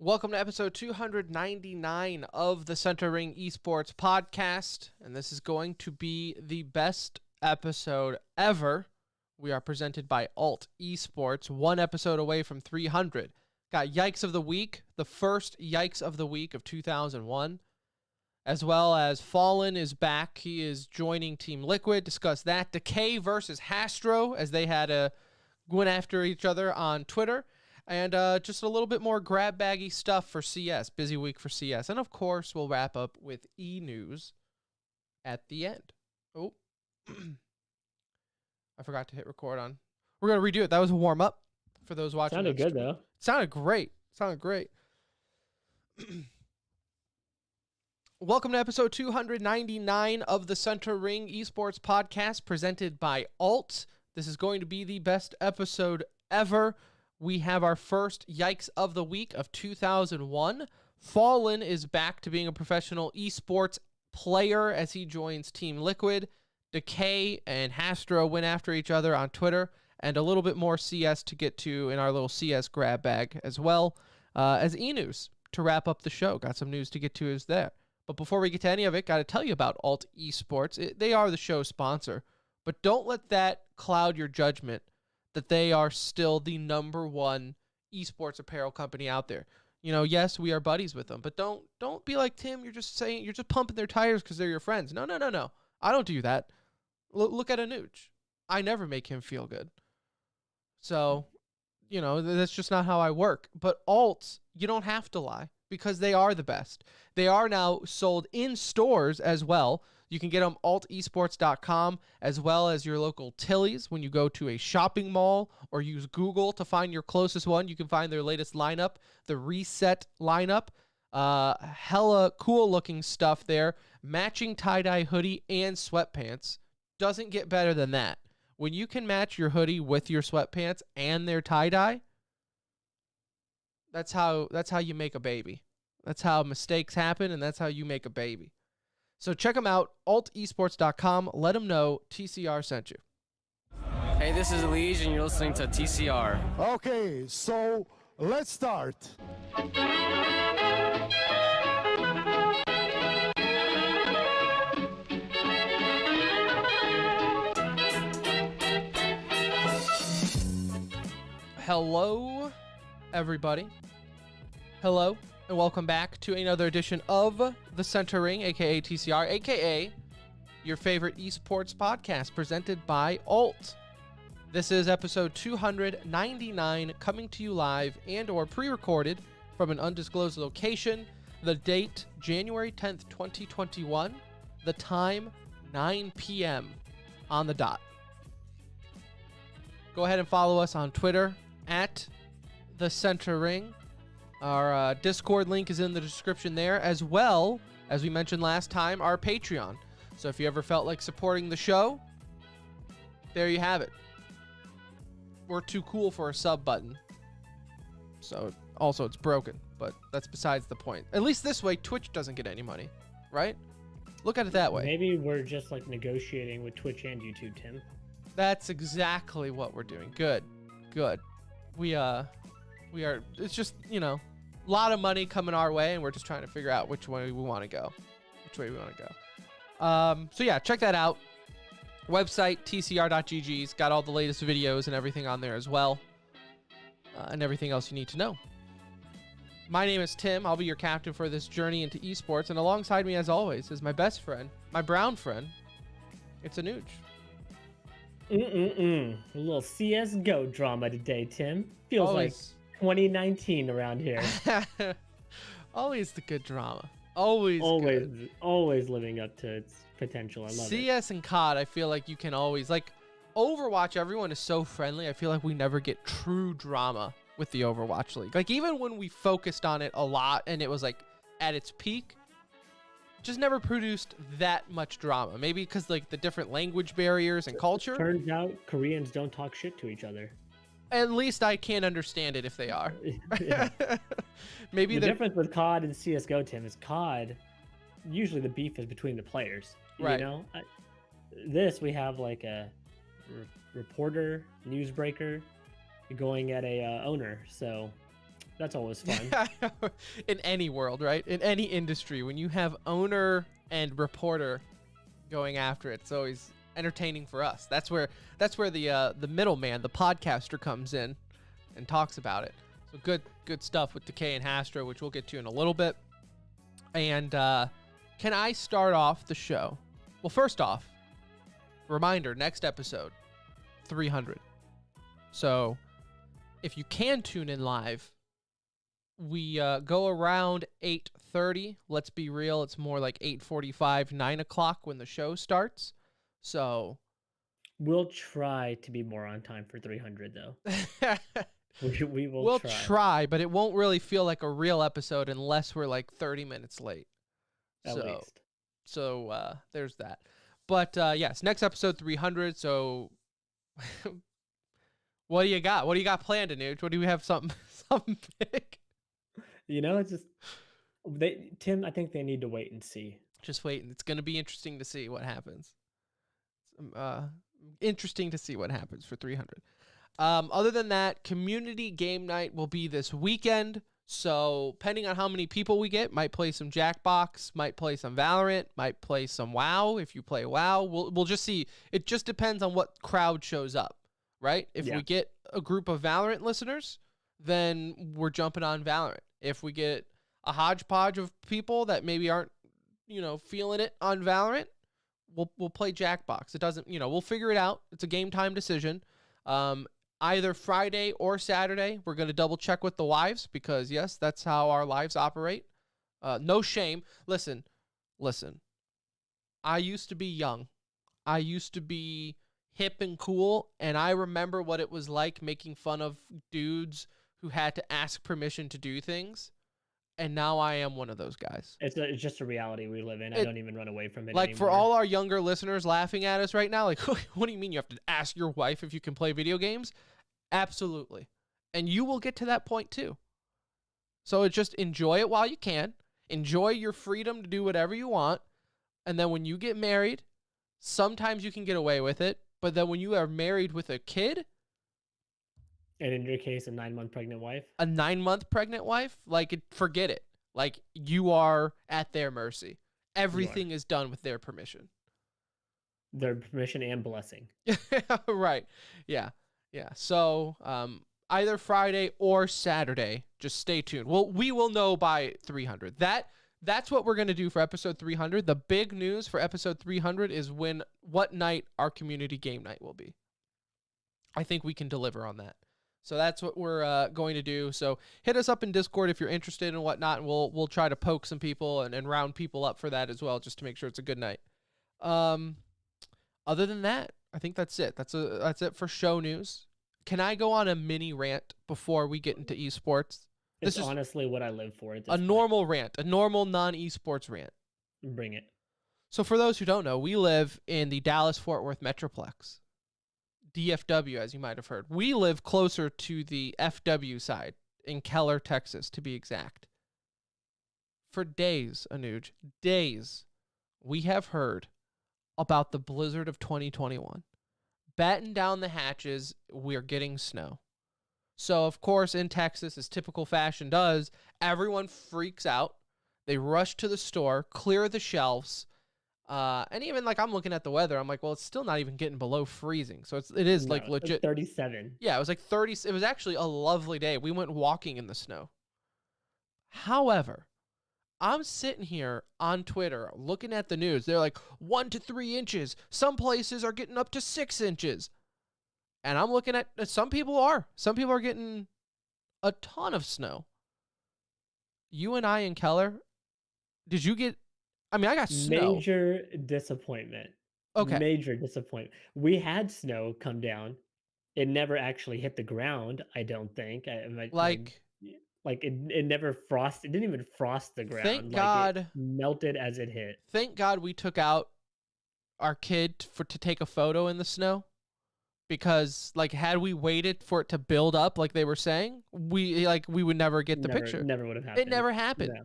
Welcome to episode 299 of the Center Ring Esports podcast, and this is going to be the best episode ever. We are presented by Alt Esports, one episode away from 300. Got Yikes of the Week, the first Yikes of the Week of 2001, as well as Fallen is back. He is joining Team Liquid. Discuss that. Dekay versus hastr0, as they had a went after each other on Twitter. And just a little bit more grab baggy stuff for CS. Busy week for CS. And of course, we'll wrap up with E-News at the end. Oh, I forgot to hit record on. We're going to redo it. That was a warm up for those watching. Sounded good, though. Sounded great. Welcome to episode 299 of the Center Ring Esports podcast presented by Alt. This is going to be the best episode ever. We have our first Yikes of the Week of 2001. Fallen is back to being a professional esports player as he joins Team Liquid. Dekay and hastr0 went after each other on Twitter, and a little bit more CS to get to in our little CS grab bag as well as E-News to wrap up the show. Got some news to get to is there. But before we get to any of it, got to tell you about Alt Esports. They are the show's sponsor, but don't let that cloud your judgment that they are still the number one esports apparel company out there. You know, yes, we are buddies with them, but don't be like Tim. You're just pumping their tires because they're your friends. No. I don't do that. Look at Anuj. I never make him feel good. So, you know, that's just not how I work. But Alts, you don't have to lie because they are the best. They are now sold in stores as well. You can get them altesports.com as well as your local Tilly's. When you go to a shopping mall or use Google to find your closest one, you can find their latest lineup, the Reset lineup. Hella cool looking stuff there. Matching tie-dye hoodie and sweatpants. Doesn't get better than that. When you can match your hoodie with your sweatpants and their tie-dye, that's how you make a baby. That's how mistakes happen, and that's how you make a baby. So check them out, altesports.com. Let them know TCR sent you. Hey, this is Elige, and you're listening to TCR. Okay, so let's start. Hello, everybody. Hello, and welcome back to another edition of the Center Ring, aka TCR, aka your favorite esports podcast presented by Alt. This is episode 299, coming to you live and or pre-recorded from an undisclosed location. The date, January 10th, 2021. The time, 9 p.m. on the dot. Go ahead and follow us on Twitter at the Center Ring. Our Discord link is in the description there, as well as we mentioned last time, our Patreon. So if you ever felt like supporting the show, there you have it. We're too cool for a sub button. So also it's broken, but that's besides the point. At least this way, Twitch doesn't get any money, right? Look at it that way. Maybe we're just like negotiating with Twitch and YouTube, Tim. That's exactly what we're doing. Good. We are, it's just, you know, a lot of money coming our way, and we're just trying to figure out which way we want to go. So yeah, check that out. Website, tcr.gg's, got all the latest videos and everything on there as well. And everything else you need to know. My name is Tim. I'll be your captain for this journey into esports, and alongside me, as always, is my best friend, my brown friend. It's Anuj. A little CSGO drama today, Tim. Feels like 2019 around here. Always the good drama. Always living up to its potential. I love it. CS and COD, I feel like you can always, like, Overwatch, everyone is so friendly. I feel like we never get true drama with the Overwatch League. Like, even when we focused on it a lot and it was, like, at its peak, just never produced that much drama. Maybe because, like, the different language barriers and culture. Turns out Koreans don't talk shit to each other. At least I can't understand it if they are. Yeah. Maybe the difference with COD and CSGO, Tim, is COD, usually the beef is between the players. Right. You know? This, we have like a reporter, newsbreaker going at a owner. So That's always fun. In any world, right? In any industry, when you have owner and reporter going after it, it's always entertaining for us. That's where the middleman, the podcaster, comes in and talks about it. So good stuff with Dekay and hastr0, which we'll get to in a little bit. And can I start off the show? Well, first off, reminder, next episode, 300. So if you can tune in live, we go around 8:30. Let's be real, it's more like 8:45, 9 o'clock when the show starts. So we'll try to be more on time for 300, though. we will we'll try, but it won't really feel like a real episode unless we're like 30 minutes late. At least. So there's that. But yes, next episode 300. So what do you got? What do you got planned, Anuj? What do we have? Something big? It's just Tim. I think they need to wait and see. Just wait. It's going to be interesting to see what happens. Interesting to see what happens for 300. Other than that, community game night will be this weekend. So depending on how many people we get, might play some Jackbox, might play some Valorant, might play some WoW. If you play WoW, we'll just see. It just depends on what crowd shows up, right? If we get a group of Valorant listeners, then we're jumping on Valorant. If we get a hodgepodge of people that maybe aren't, feeling it on Valorant, we'll play Jackbox. It doesn't, we'll figure it out. It's a game time decision. Either Friday or Saturday, we're going to double check with the wives because, yes, that's how our lives operate. No shame. Listen. I used to be young. I used to be hip and cool, and I remember what it was like making fun of dudes who had to ask permission to do things, and now I am one of those guys. It's just a reality we live in. I don't even run away from it Like, anymore. for all our younger listeners laughing at us right now, like, what do you mean you have to ask your wife if you can play video games? Absolutely. And you will get to that point too. So just enjoy it while you can. Enjoy your freedom to do whatever you want. And then when you get married, sometimes you can get away with it. But then when you are married with a kid, and in your case, a 9-month pregnant wife, forget it. Like, you are at their mercy. Everything is done with their permission. Their permission and blessing. Right. Yeah. So either Friday or Saturday, just stay tuned. Well, we will know by 300. That's what we're going to do for episode 300. The big news for episode 300 is what night our community game night will be. I think we can deliver on that. So that's what we're going to do. So hit us up in Discord if you're interested and whatnot, and we'll try to poke some people and round people up for that as well, just to make sure it's a good night. Other than that, I think that's it. That's it for show news. Can I go on a mini rant before we get into esports? This is honestly what I live for. A normal rant, a normal non-esports rant. Bring it. So for those who don't know, we live in the Dallas-Fort Worth Metroplex. DFW, as you might have heard. We live closer to the FW side, in Keller, Texas, to be exact. For days, Anuj, we have heard about the blizzard of 2021. Batten down the hatches, we're getting snow. So, of course, in Texas, as typical fashion does, everyone freaks out. They rush to the store, clear the shelves, and even, I'm looking at the weather, I'm like, well, it's still not even getting below freezing. So it is legit. It's 37. Yeah, it was 30. It was actually a lovely day. We went walking in the snow. However, I'm sitting here on Twitter looking at the news. They're like 1 to 3 inches. Some places are getting up to 6 inches. And I'm looking at some people are. Some people are getting a ton of snow. You and I in Keller, did you get? I got snow. Major disappointment. Okay. Major disappointment. We had snow come down. It never actually hit the ground, I don't think. It never frosted. It didn't even frost the ground. Thank God. It melted as it hit. Thank God we took out our kid to take a photo in the snow, because had we waited for it to build up like they were saying, we would never get the picture. Never would have happened. It never happened. Yeah.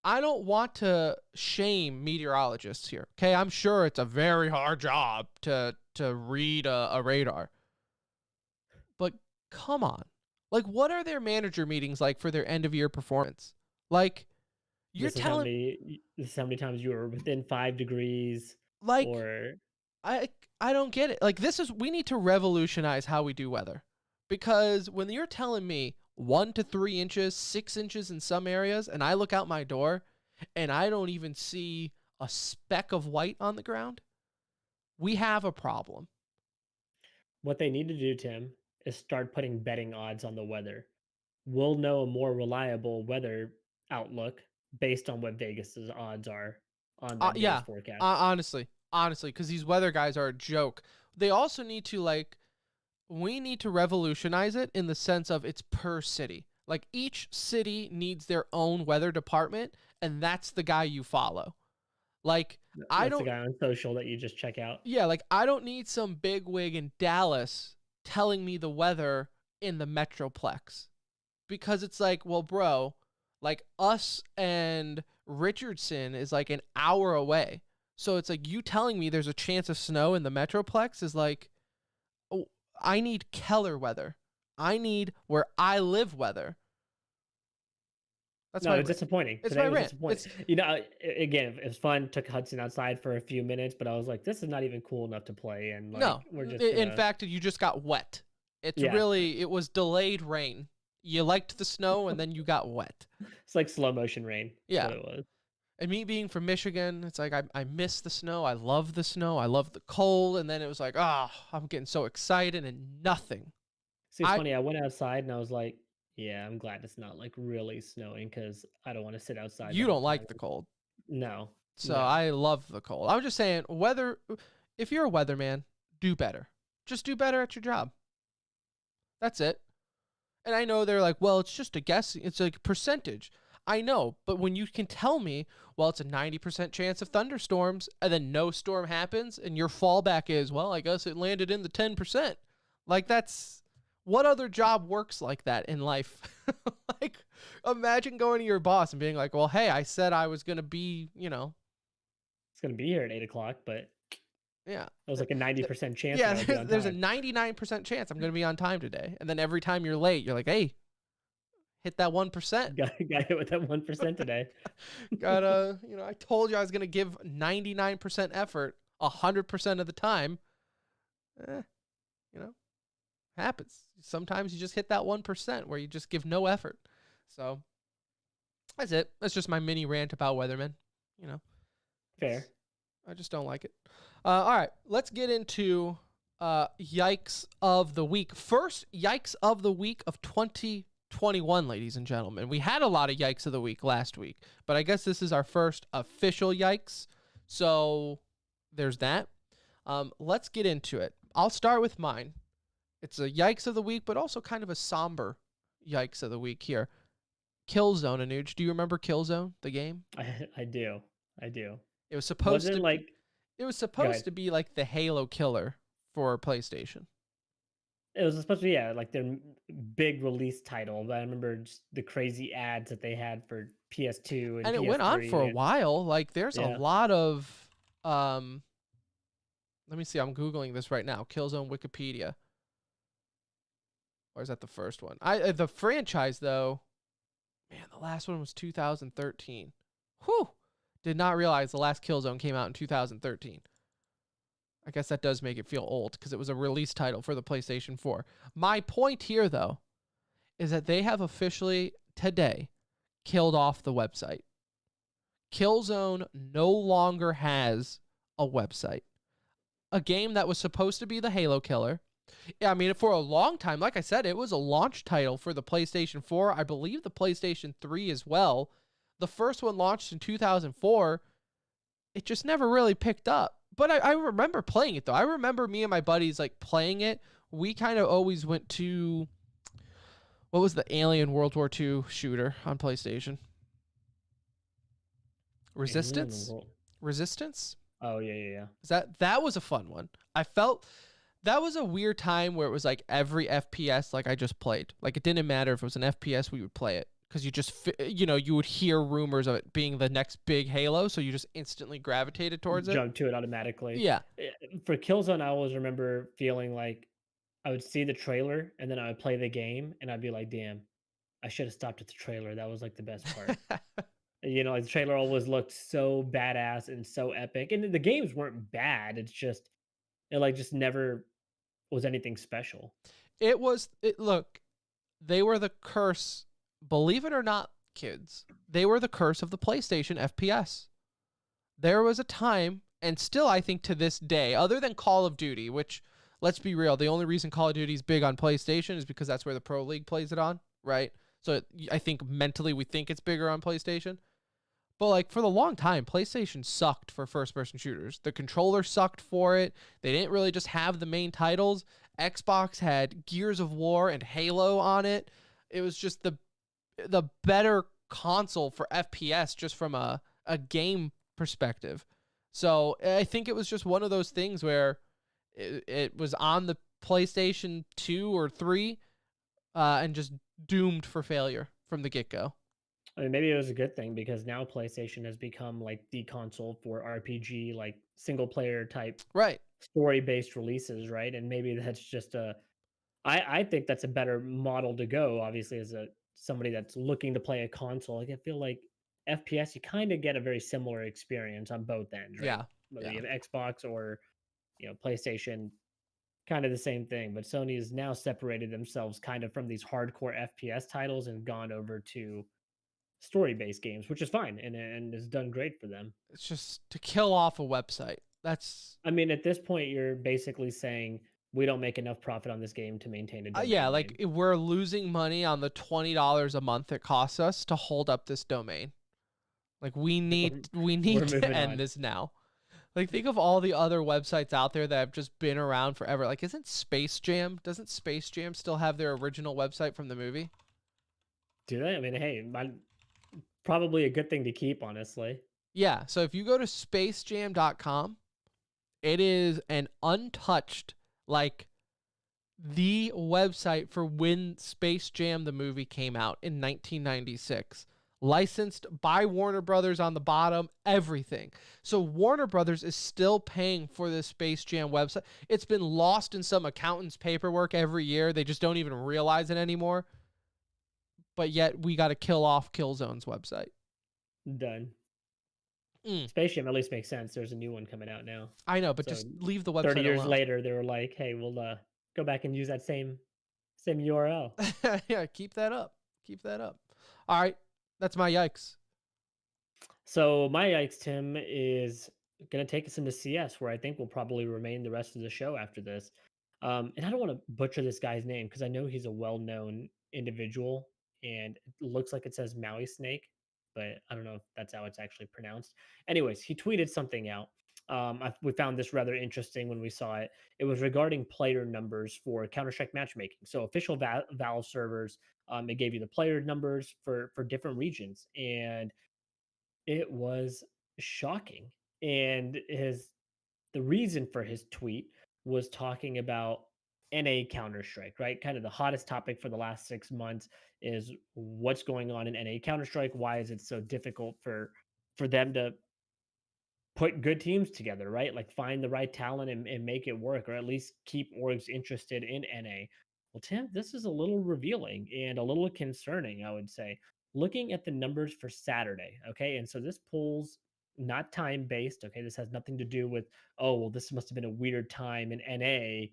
I don't want to shame meteorologists here. Okay, I'm sure it's a very hard job to read a radar. But come on. Like, what are their manager meetings like for their end of year performance? Like, you're telling this is how many times you were within 5 degrees, like or I I don't get it. Like, we need to revolutionize how we do weather. Because when you're telling me 1 to 3 inches, 6 inches in some areas, and I look out my door and I don't even see a speck of white on the ground, we have a problem. what they need to do, Tim, is start putting betting odds on the weather. We'll know a more reliable weather outlook based on what Vegas's odds are on that day's Yeah, forecast. honestly, because these weather guys are a joke. They also need to we need to revolutionize it in the sense of it's per city. Like each city needs their own weather department, and that's the guy you follow. Like I That's the don't, guy on social that you just check out. yeah, like I don't need some big wig in Dallas telling me the weather in the Metroplex because it's like, well, bro, like us and Richardson is like an hour away. So it's like you telling me there's a chance of snow in the Metroplex is like, oh, I need Keller weather. I need where I live weather. That's No, my it's disappointing. It's Today my was rant. disappointing. Again, it was fun. Took Hudson outside for a few minutes, but I was like, this is not even cool enough to play. And like, No, we're just in fact, you just got wet. It was delayed rain. You liked the snow and then you got wet. It's like slow motion rain. Yeah. That's what it was. And me being from Michigan, it's like I miss the snow. I love the snow. I love the cold. And then it was like, I'm getting so excited and nothing. See, it's funny. I went outside and I was like, yeah, I'm glad it's not like really snowing because I don't want to sit outside. You don't like the cold. No. So no. I love the cold. I'm just saying, if you're a weatherman, do better. Just do better at your job. That's it. And I know they're like, well, it's just a guess. It's like a percentage. I know, but when you can tell me, well, it's a 90% chance of thunderstorms, and then no storm happens, and your fallback is, well, I guess it landed in the 10%. Like, what other job works like that in life? Like, imagine going to your boss and being like, well, hey, I said I was going to be, It's going to be here at 8 o'clock, but yeah, it was like a 90% chance. Yeah, there's a 99% chance I'm going to be on time today. And then every time you're late, you're like, hey, hit that 1%. Got hit with that 1% today. I told you I was going to give 99% effort 100% of the time. Happens. Sometimes you just hit that 1% where you just give no effort. So that's it. That's just my mini rant about weathermen. Fair. I just don't like it. All right, let's get into yikes of the week. First, yikes of the week of 2021, ladies and gentlemen. We had a lot of yikes of the week last week, but I guess this is our first official yikes. So there's that. Let's get into it. I'll start with mine. It's a yikes of the week, but also kind of a somber yikes of the week here. Killzone, Anuj. Do you remember Killzone, the game? I do. It was supposed to like. It was supposed to be like the Halo killer for PlayStation. It was supposed to be, like their big release title, but I remember just the crazy ads that they had for PS2 and it PS3 went on for a while. Like there's a lot of let me see, I'm Googling this right now. Killzone Wikipedia. Or is that the first one? The franchise though, man, the last one was 2013. Whew. Did not realize the last Killzone came out in 2013. I guess that does make it feel old because it was a release title for the PlayStation 4. My point here, though, is that they have officially today killed off the website. Killzone no longer has a website. A game that was supposed to be the Halo killer. I mean, for a long time, like I said, it was a launch title for the PlayStation 4. I believe the PlayStation 3 as well. The first one launched in 2004. It just never really picked up. But I remember playing it, though. I remember me and my buddies, like, playing it. We kind of always went to... What was the Alien World War II shooter on PlayStation? Resistance? Resistance? Oh, yeah. That was a fun one. I felt... That was a weird time where it was, like, every FPS, like, I just played. Like, it didn't matter if it was an FPS, we would play it. Because you just, you would hear rumors of it being the next big Halo, so you just instantly gravitated towards it. Jump to it automatically. Yeah. For Killzone, I always remember feeling like I would see the trailer and then I would play the game and I'd be like, damn, I should have stopped at the trailer. That was like the best part. Like the trailer always looked so badass and so epic. And the games weren't bad. It's just it like just never was anything special. Look, they were the curse, believe it or not, kids. They were the curse of the PlayStation FPS. There was a time, and still I think to this day, other than Call of Duty, which, let's be real, the only reason Call of Duty is big on PlayStation is because that's where the Pro League plays it on, right? So I think mentally we think it's bigger on PlayStation. But like for the long time, PlayStation sucked for first-person shooters. The controller sucked for it. They didn't really just have the main titles. Xbox had Gears of War and Halo on it. It was just the better console for FPS just from a game perspective. So I think it was just one of those things where it was on the PlayStation 2 or 3 and just doomed for failure from the get-go. I mean, maybe it was a good thing because now PlayStation has become like the console for RPG, like single player type Right. story based releases, right? And maybe that's just I think that's a better model to go, obviously, as somebody that's looking to play a console. Like I feel like FPS, you kind of get a very similar experience on both ends, right? Yeah. Whether Yeah. you have Xbox or PlayStation, kind of the same thing. But Sony has now separated themselves kind of from these hardcore FPS titles and gone over to story-based games, which is fine and is done great for them. It's just to kill off a website. I mean, at this point, you're basically saying we don't make enough profit on this game to maintain a domain yeah, name. like we're losing money on the $20 a month it costs us to hold up this domain. Like we need to end this now. Like think of all the other websites out there that have just been around forever. Like doesn't Space Jam still have their original website from the movie? Do they? I mean, hey, probably a good thing to keep, honestly. Yeah, so if you go to spacejam.com, it is an untouched, like the website for when Space Jam the movie came out in 1996. Licensed by Warner Brothers on the bottom, everything. So Warner Brothers is still paying for this Space Jam website. It's been lost in some accountant's paperwork every year. They just don't even realize it anymore. But yet we got to kill off Killzone's website. Done. Space Jam at least makes sense. There's a new one coming out now. I know, but so just leave the website 30 years alone. later, they were like, hey, we'll go back and use that same URL. Yeah, keep that up. Keep that up. All right. That's my yikes. So my yikes, Tim, is going to take us into CS, where I think we'll probably remain the rest of the show after this. And I don't want to butcher this guy's name because I know he's a well-known individual, and it looks like it says Maui Snake, but I don't know if that's how it's actually pronounced. Anyways, he tweeted something out. We found this rather interesting when we saw it. It was regarding player numbers for Counter-Strike matchmaking. So official Valve servers, it gave you the player numbers for different regions, and it was shocking. And the reason for his tweet was talking about NA Counter-Strike, right? Kind of the hottest topic for the last 6 months is what's going on in NA Counter-Strike. Why is it so difficult for them to put good teams together, right? Like find the right talent and make it work, or at least keep orgs interested in NA. Well, Tim, this is a little revealing and a little concerning, I would say. Looking at the numbers for Saturday, okay? And so this pulls not time based, okay? This has nothing to do with, oh, well, this must have been a weird time in NA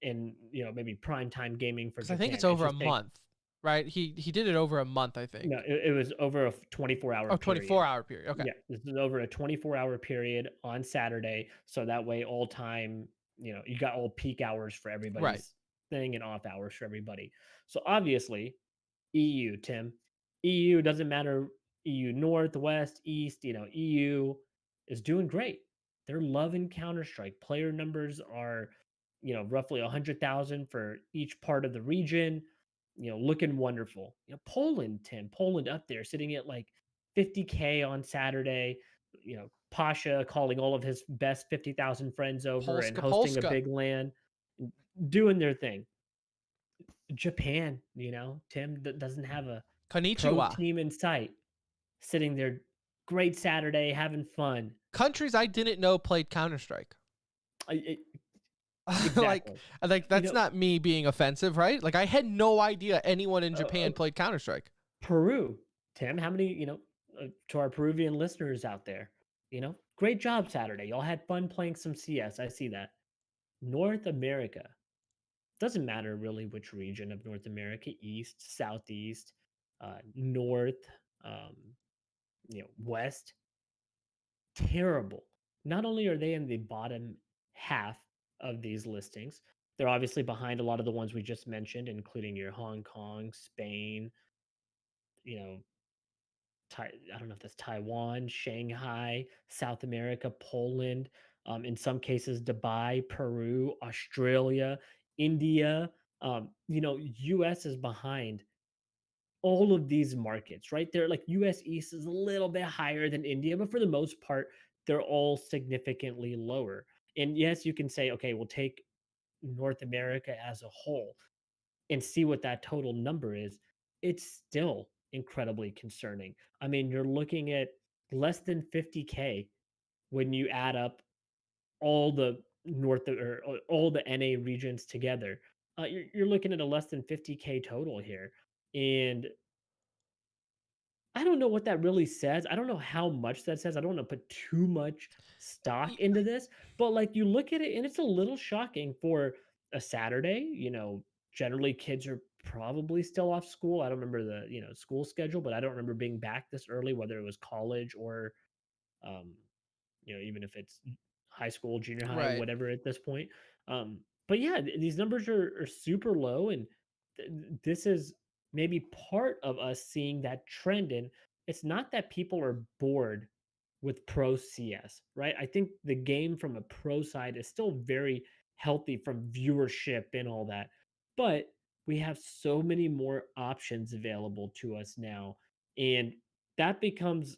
in, maybe prime time gaming for Japan. I think it's over a month, right? He did it over a month, I think. No, it was over a 24-hour period. 24-hour period. Okay. Yeah, this is over a 24-hour period on Saturday. So that way all time, you got all peak hours for everybody's thing and off hours for everybody. So obviously, EU, Tim. EU doesn't matter, EU North, West, East, EU is doing great. They're loving Counter-Strike. Player numbers are, roughly 100,000 for each part of the region. Looking wonderful. Poland, Tim, Poland up there sitting at like 50K on Saturday. Pasha calling all of his best 50,000 friends over and hosting a big LAN, doing their thing. Japan, Tim doesn't have a pro team in sight, sitting there, great Saturday, having fun. Countries I didn't know played Counter-Strike. Exactly. Like You that's know, not me being offensive, right? Like I had no idea anyone in Japan played Counter-Strike. Peru, Tim, how many, to our Peruvian listeners out there, great job Saturday. Y'all had fun playing some CS. I see that. North America, doesn't matter really which region of North America, East, Southeast, North, um, West, terrible. Not only are they in the bottom half of these listings, they're obviously behind a lot of the ones we just mentioned, including your Hong Kong, Spain, you know, I don't know if that's Taiwan, Shanghai, South America, Poland, in some cases, Dubai, Peru, Australia, India. US is behind all of these markets, right? They're like US East is a little bit higher than India, but for the most part, they're all significantly lower. And yes, you can say, okay, we'll take North America as a whole and see what that total number is. It's still incredibly concerning. I mean, you're looking at less than 50K when you add up all the all the NA regions together. You're looking at a less than 50K total here. And I don't know what that really says. I don't know how much that says. I don't want to put too much stock Y- into this, but like you look at it and it's a little shocking for a Saturday. Generally kids are probably still off school. I don't remember the, school schedule, but I don't remember being back this early, whether it was college or um, even if it's high school, junior high, Right. whatever at this point. But yeah, these numbers are super low, and this is maybe part of us seeing that trend. And it's not that people are bored with pro CS, right? I think the game from a pro side is still very healthy from viewership and all that, but we have so many more options available to us now, and that becomes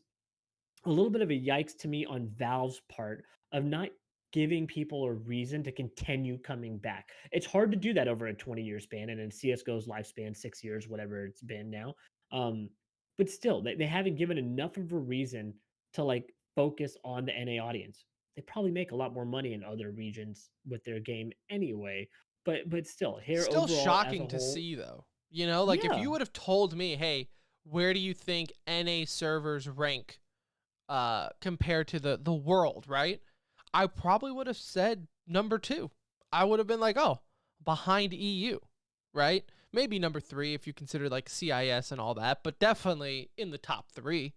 a little bit of a yikes to me on Valve's part of not giving people a reason to continue coming back. It's hard to do that over a 20-year span, and in CS:GO's lifespan, 6 years, whatever it's been now. But still, they haven't given enough of a reason to like focus on the NA audience. They probably make a lot more money in other regions with their game anyway. But still, here Still overall as a shocking to whole, see though. You know, like if yeah, you would have told me, "Hey, where do you think NA servers rank compared to the world, right?" I probably would have said number 2. I would have been like, "Oh, behind EU." Right? Maybe number 3 if you consider like CIS and all that, but definitely in the top 3,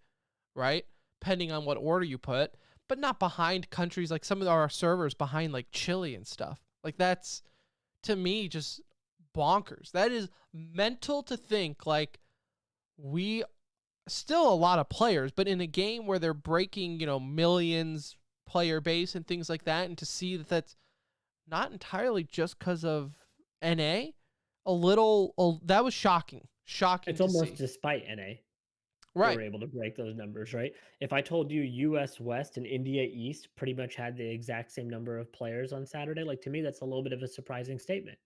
right? Depending on what order you put, but not behind countries like some of our servers behind like Chile and stuff. Like that's to me just bonkers. That is mental to think like we still a lot of players, but in a game where they're breaking, millions player base and things like that, and to see that that's not entirely just because of NA, that was shocking it's to almost see. despite NA. They Right. were able to break those numbers, right? If I told you US West and India East pretty much had the exact same number of players on Saturday, like to me, that's a little bit of a surprising statement.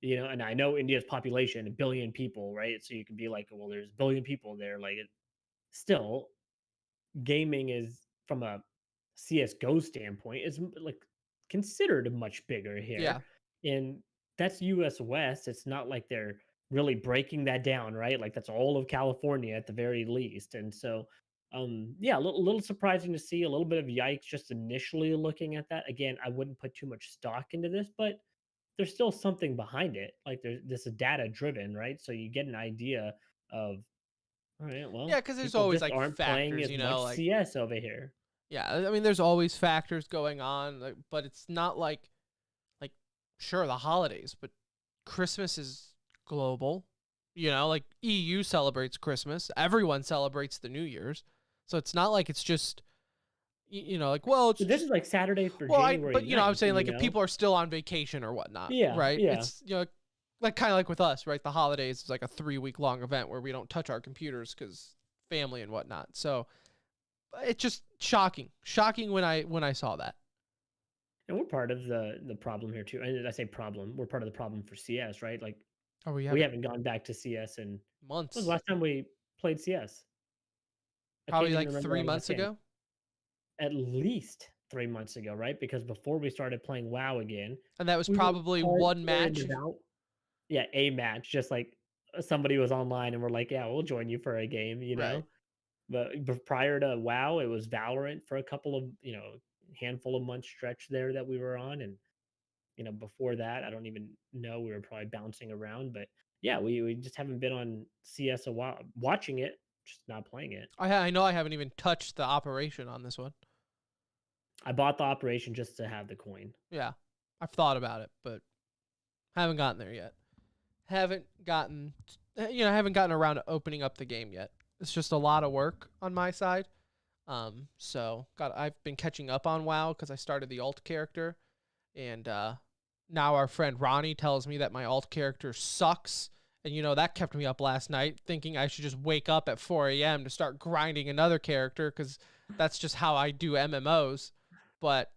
And I know India's population, a billion people, right? So you can be like, well, there's a billion people there. Like, still, gaming is from a CS:GO standpoint is like considered much bigger here, Yeah. and that's US West. It's not like they're really breaking that down, right? Like that's all of California at the very least, and so yeah, a little surprising to see, a little bit of yikes just initially looking at that. Again, I wouldn't put too much stock into this, but there's still something behind it. Like this is data driven, right? So you get an idea of, all right, Yeah, well, because there's people always just like aren't playing factors, as much like CS over here. yeah, I mean there's always factors going on, like, but it's not like sure the holidays, but Christmas is global. Like EU celebrates Christmas, everyone celebrates the New Year's, so it's not like it's just like well it's But this is just like Saturday for well I January but I'm 9th, saying like if people are still on vacation or whatnot, Yeah, right? yeah. It's like kind of like with us, right? The holidays is like a 3-week long event where we don't touch our computers because family and whatnot. So it's just shocking when I saw that. And we're part of the problem here too. And I say problem, we're part of the problem for CS, right? Like Oh, we we haven't haven't gone back to CS in, when was the months, last time we played CS? I can't probably even like remember 3 our last months game. ago. At least 3 months ago, right? Because before we started playing WoW again, And that was we were probably one hardcore match. into Val yeah, a match, just like somebody was online and we're like, "Yeah, we'll join you for a game," you Right. know? But prior to WoW, it was Valorant for a couple of, handful of months stretch there that we were on, and, before that, I don't even know, we were probably bouncing around, but yeah, we just haven't been on CS a while watching it, just not playing it. I know I haven't even touched the operation on this one. I bought the operation just to have the coin. Yeah. I've thought about it, but haven't gotten there yet. Haven't gotten around to opening up the game yet. It's just a lot of work on my side. So I've been catching up on WoW because I started the alt character, and now our friend Ronnie tells me that my alt character sucks, and that kept me up last night thinking I should just wake up at 4 a.m. to start grinding another character because that's just how I do MMOs. But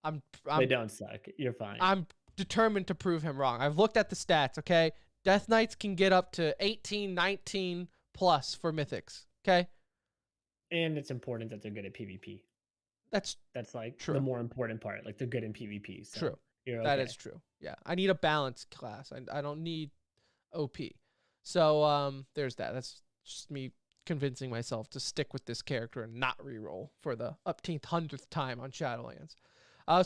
I'm They I'm don't suck. You're fine. I'm determined to prove him wrong. I've looked at the stats. Okay, Death Knights can get up to 18, 19 plus for mythics. Okay. And it's important that they're good at PvP. That's like true. The more important part. Like they're good in PvP. So true. You're okay. That is true. Yeah. I need a balanced class. I don't need OP. So there's that. That's just me convincing myself to stick with this character and not reroll for the upteenth, 100th time on Shadowlands.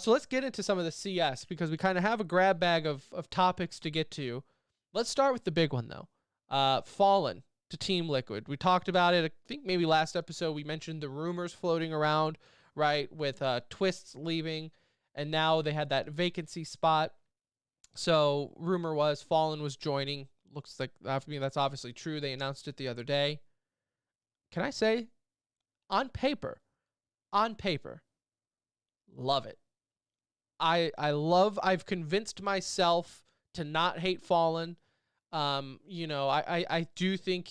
So let's get into some of the CS because we kind of have a grab bag of topics to get to. Let's start with the big one though. Fallen to Team Liquid. We talked about it. I think maybe last episode we mentioned the rumors floating around, right, with Twists leaving, and now they had that vacancy spot. So rumor was Fallen was joining. Looks like, I mean, that's obviously true. They announced it the other day. Can I say, on paper, love it. I've convinced myself to not hate Fallen. I do think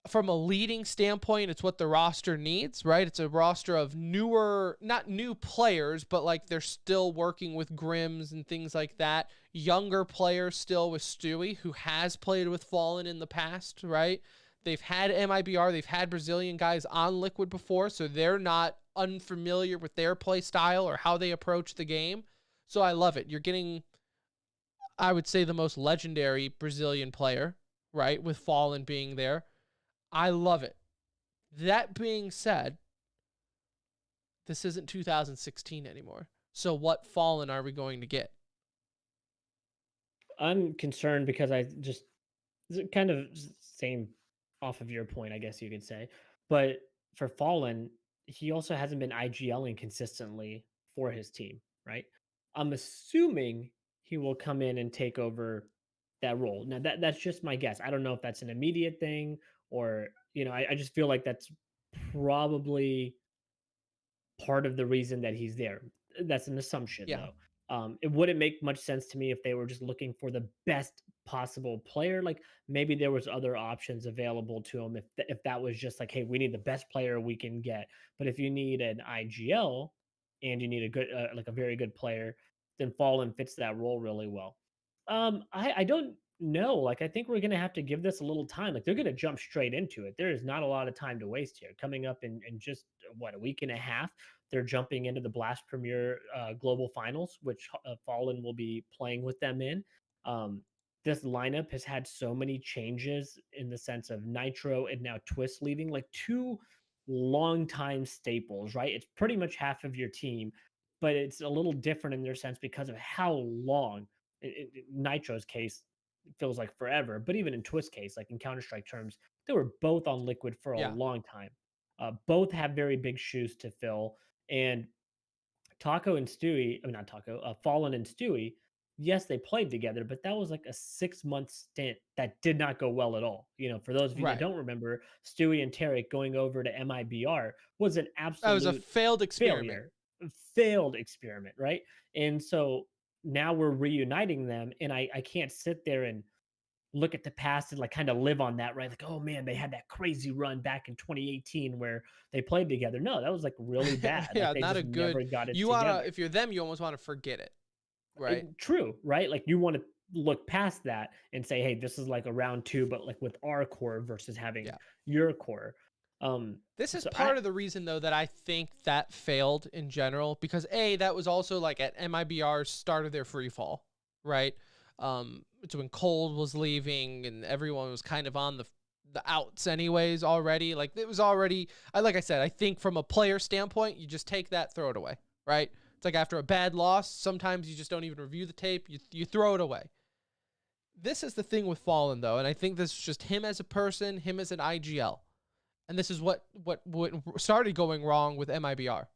from a leading standpoint, it's what the roster needs, right? It's a roster of newer, not new players, but like they're still working with Grims and things like that. Younger players still with Stewie, who has played with Fallen in the past, right? They've had MIBR, they've had Brazilian guys on Liquid before, so they're not unfamiliar with their play style or how they approach the game. So I love it. You're getting, I would say, the most legendary Brazilian player, right? With Fallen being there. I love it. That being said, this isn't 2016 anymore. So what Fallen are we going to get? I'm concerned because I just kind of same off of your point, I guess you could say. But for Fallen, he also hasn't been IGLing consistently for his team, right? I'm assuming he will come in and take over that role. Now that's just my guess. I don't know if that's an immediate thing or I just feel like that's probably part of the reason that he's there. That's an assumption, Yeah. though. It wouldn't make much sense to me if they were just looking for the best possible player. Like maybe there was other options available to him if that was just like, hey, we need the best player we can get. But if you need an IGL and you need a good, like a very good player, then Fallen fits that role really well. I don't know. Like I think we're gonna have to give this a little time. Like they're gonna jump straight into it. There is not a lot of time to waste here. Coming up in just what, a week and a half, they're jumping into the Blast Premier Global Finals, which Fallen will be playing with them in. Um, this lineup has had so many changes in the sense of Nitro and now Twist leaving, like two longtime staples, right? It's pretty much half of your team, but it's a little different in their sense because of how long. Nitro's case feels like forever, but even in Twist case, like in Counter-Strike terms, they were both on Liquid for a Yeah. long time. Both have very big shoes to fill. And Taco and Stewie, I mean, not Taco, Fallen and Stewie, yes, they played together, but that was like a 6-month stint that did not go well at all. For those of you that don't remember, Stewie and Tarek going over to MIBR was an absolute That was a failed experiment. Failed experiment, right? And so now we're reuniting them, and I can't sit there and look at the past and like kind of live on that, right? Like, oh man, they had that crazy run back in 2018 where they played together. No, that was like really bad. Yeah, like, they not just a good. Never got it you together. wanna, if you're them, you almost want to forget it, right? True, right? Like you want to look past that and say, hey, this is like a round two, but like with our core versus having your core. This is So part of the reason, though, that I think that failed in general, because that was also like at MIBR's start of their free fall, right? It's when Cold was leaving and everyone was kind of on the outs anyways already. Like it was already, like I said, I think from a player standpoint, you just take that, throw it away, right? It's like after a bad loss, sometimes you just don't even review the tape. You throw it away. This is the thing with Fallen, though, and I think this is just him as a person, him as an IGL. And this is what started going wrong with MIBR.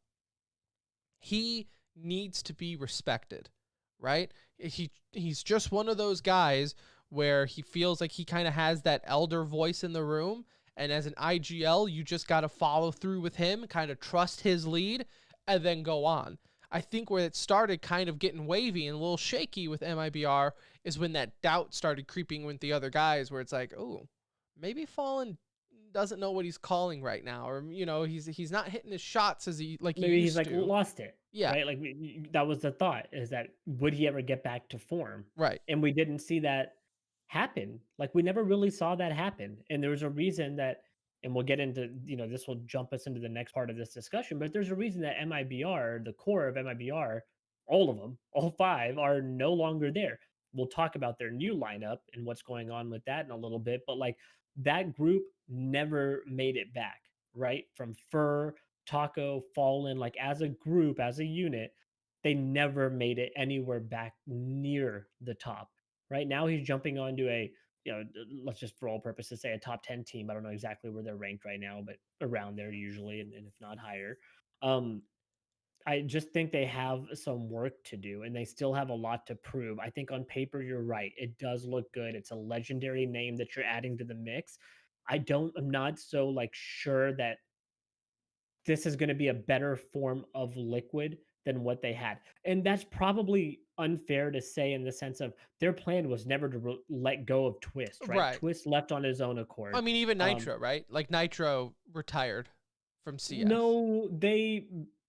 He needs to be respected, right? He's just one of those guys where he feels like he kind of has that elder voice in the room, and as an IGL, you just got to follow through with him, kind of trust his lead, and then go on. I think where it started kind of getting wavy and a little shaky with MIBR is when that doubt started creeping with the other guys, where it's like, oh, maybe Fallen doesn't know what he's calling right now, or he's not hitting his shots as he maybe he's used like to. lost it. Yeah, Right. Like that was the thought, is that would he ever get back to form? right. And we didn't see that happen. Like we never really saw that happen. And there was a reason that, and we'll get into, this will jump us into the next part of this discussion, but there's a reason that MIBR, the core of MIBR, all of them, all five are no longer there. We'll talk about their new lineup and what's going on with that in a little bit, but like that group never made it back, right? From Fur, Taco, Fallen, like as a group, as a unit, they never made it anywhere back near the top. Right now, he's jumping onto let's just for all purposes say a top 10 team. I don't know exactly where they're ranked right now, but around there usually, and if not higher. I just think they have some work to do, and they still have a lot to prove. I think on paper, you're right. It does look good. It's a legendary name that you're adding to the mix. I'm not so like sure that this is going to be a better form of Liquid than what they had. And that's probably unfair to say in the sense of their plan was never to let go of Twist, right? Right. Twist left on his own accord. I mean, even Nitro, right? Like Nitro retired from CS. No, they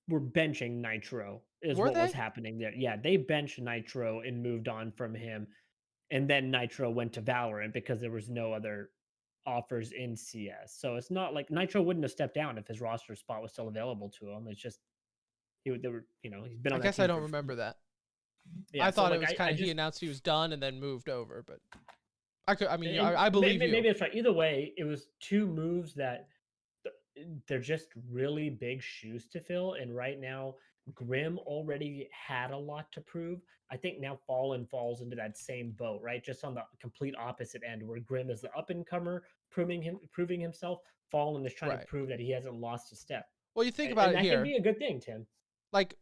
were benching Nitro is Were what was they? happening there. Yeah, they benched Nitro and moved on from him. And then Nitro went to Valorant because there was no other offers in CS. So it's not like Nitro wouldn't have stepped down if his roster spot was still available to him. It's just they were, he's been on I that guess team I don't for remember that. Yeah, I so thought like it was kind of he announced he was done and then moved over, but I believe you. maybe it's right. Either way, it was two moves that they're just really big shoes to fill. And right now, Grim already had a lot to prove. I think now Fallen falls into that same boat, right? Just on the complete opposite end, where Grim is the up and comer, proving himself. Fallen is trying to Right. prove that he hasn't lost a step. Well, you think about and it that here. can be a good thing, Tim. Like,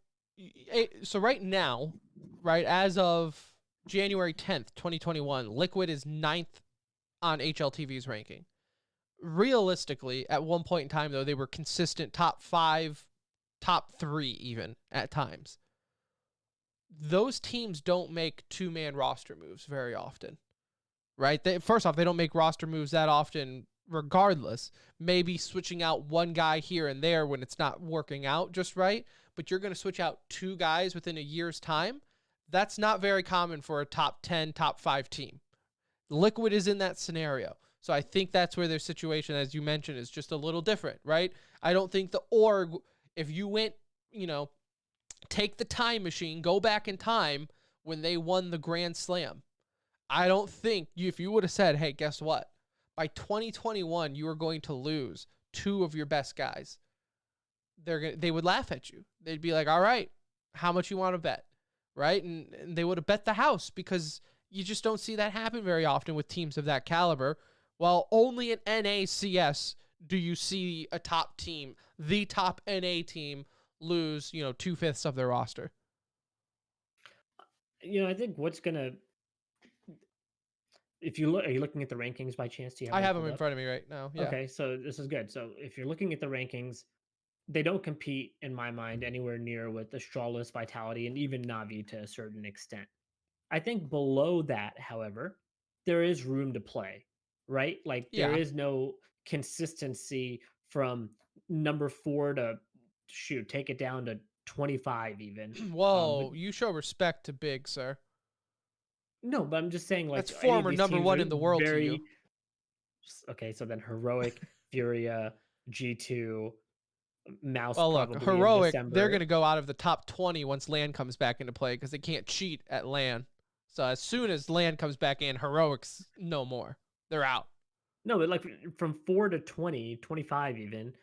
so right now, right, as of January 10th, 2021, Liquid is 9th on HLTV's ranking. Realistically, at one point in time, though, they were consistent top 5, top 3 even at times. Those teams don't make two-man roster moves very often, right? First off, they don't make roster moves that often regardless. Maybe switching out one guy here and there when it's not working out just right, but you're going to switch out two guys within a year's time. That's not very common for a top 10, top 5 team. Liquid is in that scenario. So I think that's where their situation, as you mentioned, is just a little different, right? I don't think the org, if you went, take the time machine, go back in time when they won the Grand Slam, I don't think if you would have said, hey, guess what? By 2021, you are going to lose 2 of your best guys. They would laugh at you. They'd be like, all right, how much you want to bet, right? And they would have bet the house, because you just don't see that happen very often with teams of that caliber. While only in NACS do you see a top team, the top NA team, lose, 2/5 of their roster. I think what's gonna, if you look, are you looking at the rankings by chance? Do you have I have them pulled in up? front of me right now. Yeah. Okay, so this is good. So if you're looking at the rankings, they don't compete in my mind anywhere near with Astralis, Vitality, and even Navi to a certain extent. I think below that, however, there is room to play, right? Like there Yeah. is no consistency from number 4 to take it down to 25 even. Whoa, you show respect to Big, sir. No, but I'm just saying, like, that's former number 1 in the world to you. Okay, so then Heroic, Furia, G2, Mouse Well, look, probably in Heroic, they're December. going to go out of the top 20 once LAN comes back into play because they can't cheat at LAN. So as soon as LAN comes back in, Heroic's no more. They're out. No, but like from 4 to 20, 25 even,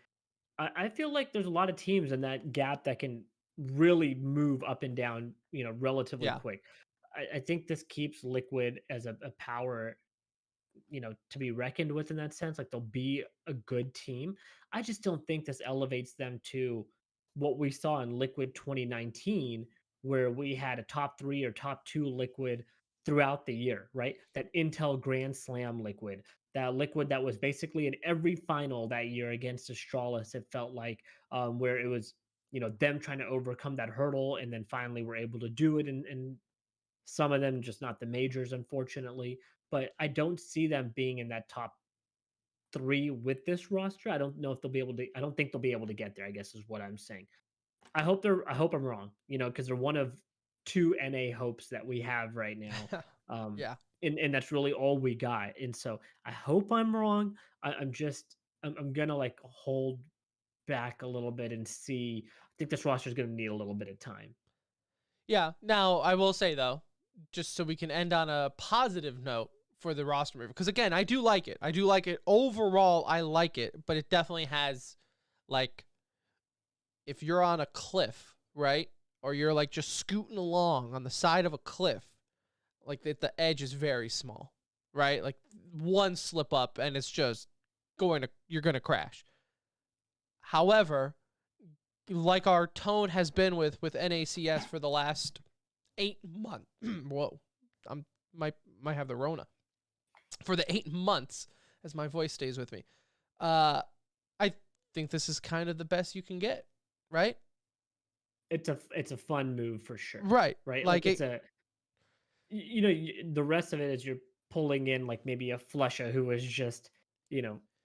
I feel like there's a lot of teams in that gap that can really move up and down, relatively Yeah. quick. I think this keeps Liquid as a power, to be reckoned with in that sense. Like they'll be a good team. I just don't think this elevates them to what we saw in Liquid 2019, where we had a top 3 or top 2 Liquid throughout the year, right? That Intel Grand Slam Liquid, that Liquid that was basically in every final that year against Astralis. It felt like where it was, them trying to overcome that hurdle, and then finally were able to do it, and some of them just not the majors, unfortunately. But I don't see them being in that top 3 with this roster. I don't know if they'll be able to. I don't think they'll be able to get there, I guess is what I'm saying. I hope I'm wrong, because they're one of 2 NA hopes that we have right now. Yeah. And that's really all we got. And so I hope I'm wrong. I'm gonna like hold back a little bit and see. I think this roster is gonna need a little bit of time. Yeah. Now, I will say, though, just so we can end on a positive note for the roster move, because again, I do like it. I do like it. Overall, I like it, but it definitely has, like, if you're on a cliff, right? Or you're like just scooting along on the side of a cliff, like the edge is very small, right? Like one slip up and it's just you're going to crash. However, like our tone has been with NACS for the last 8 months. Whoa, I'm might have the Rona. For the 8 months, as my voice stays with me. I think this is kind of the best you can get, right? It's a fun move for sure. Right. Right? Like It's a the rest of it is you're pulling in like maybe a Flusha who was just,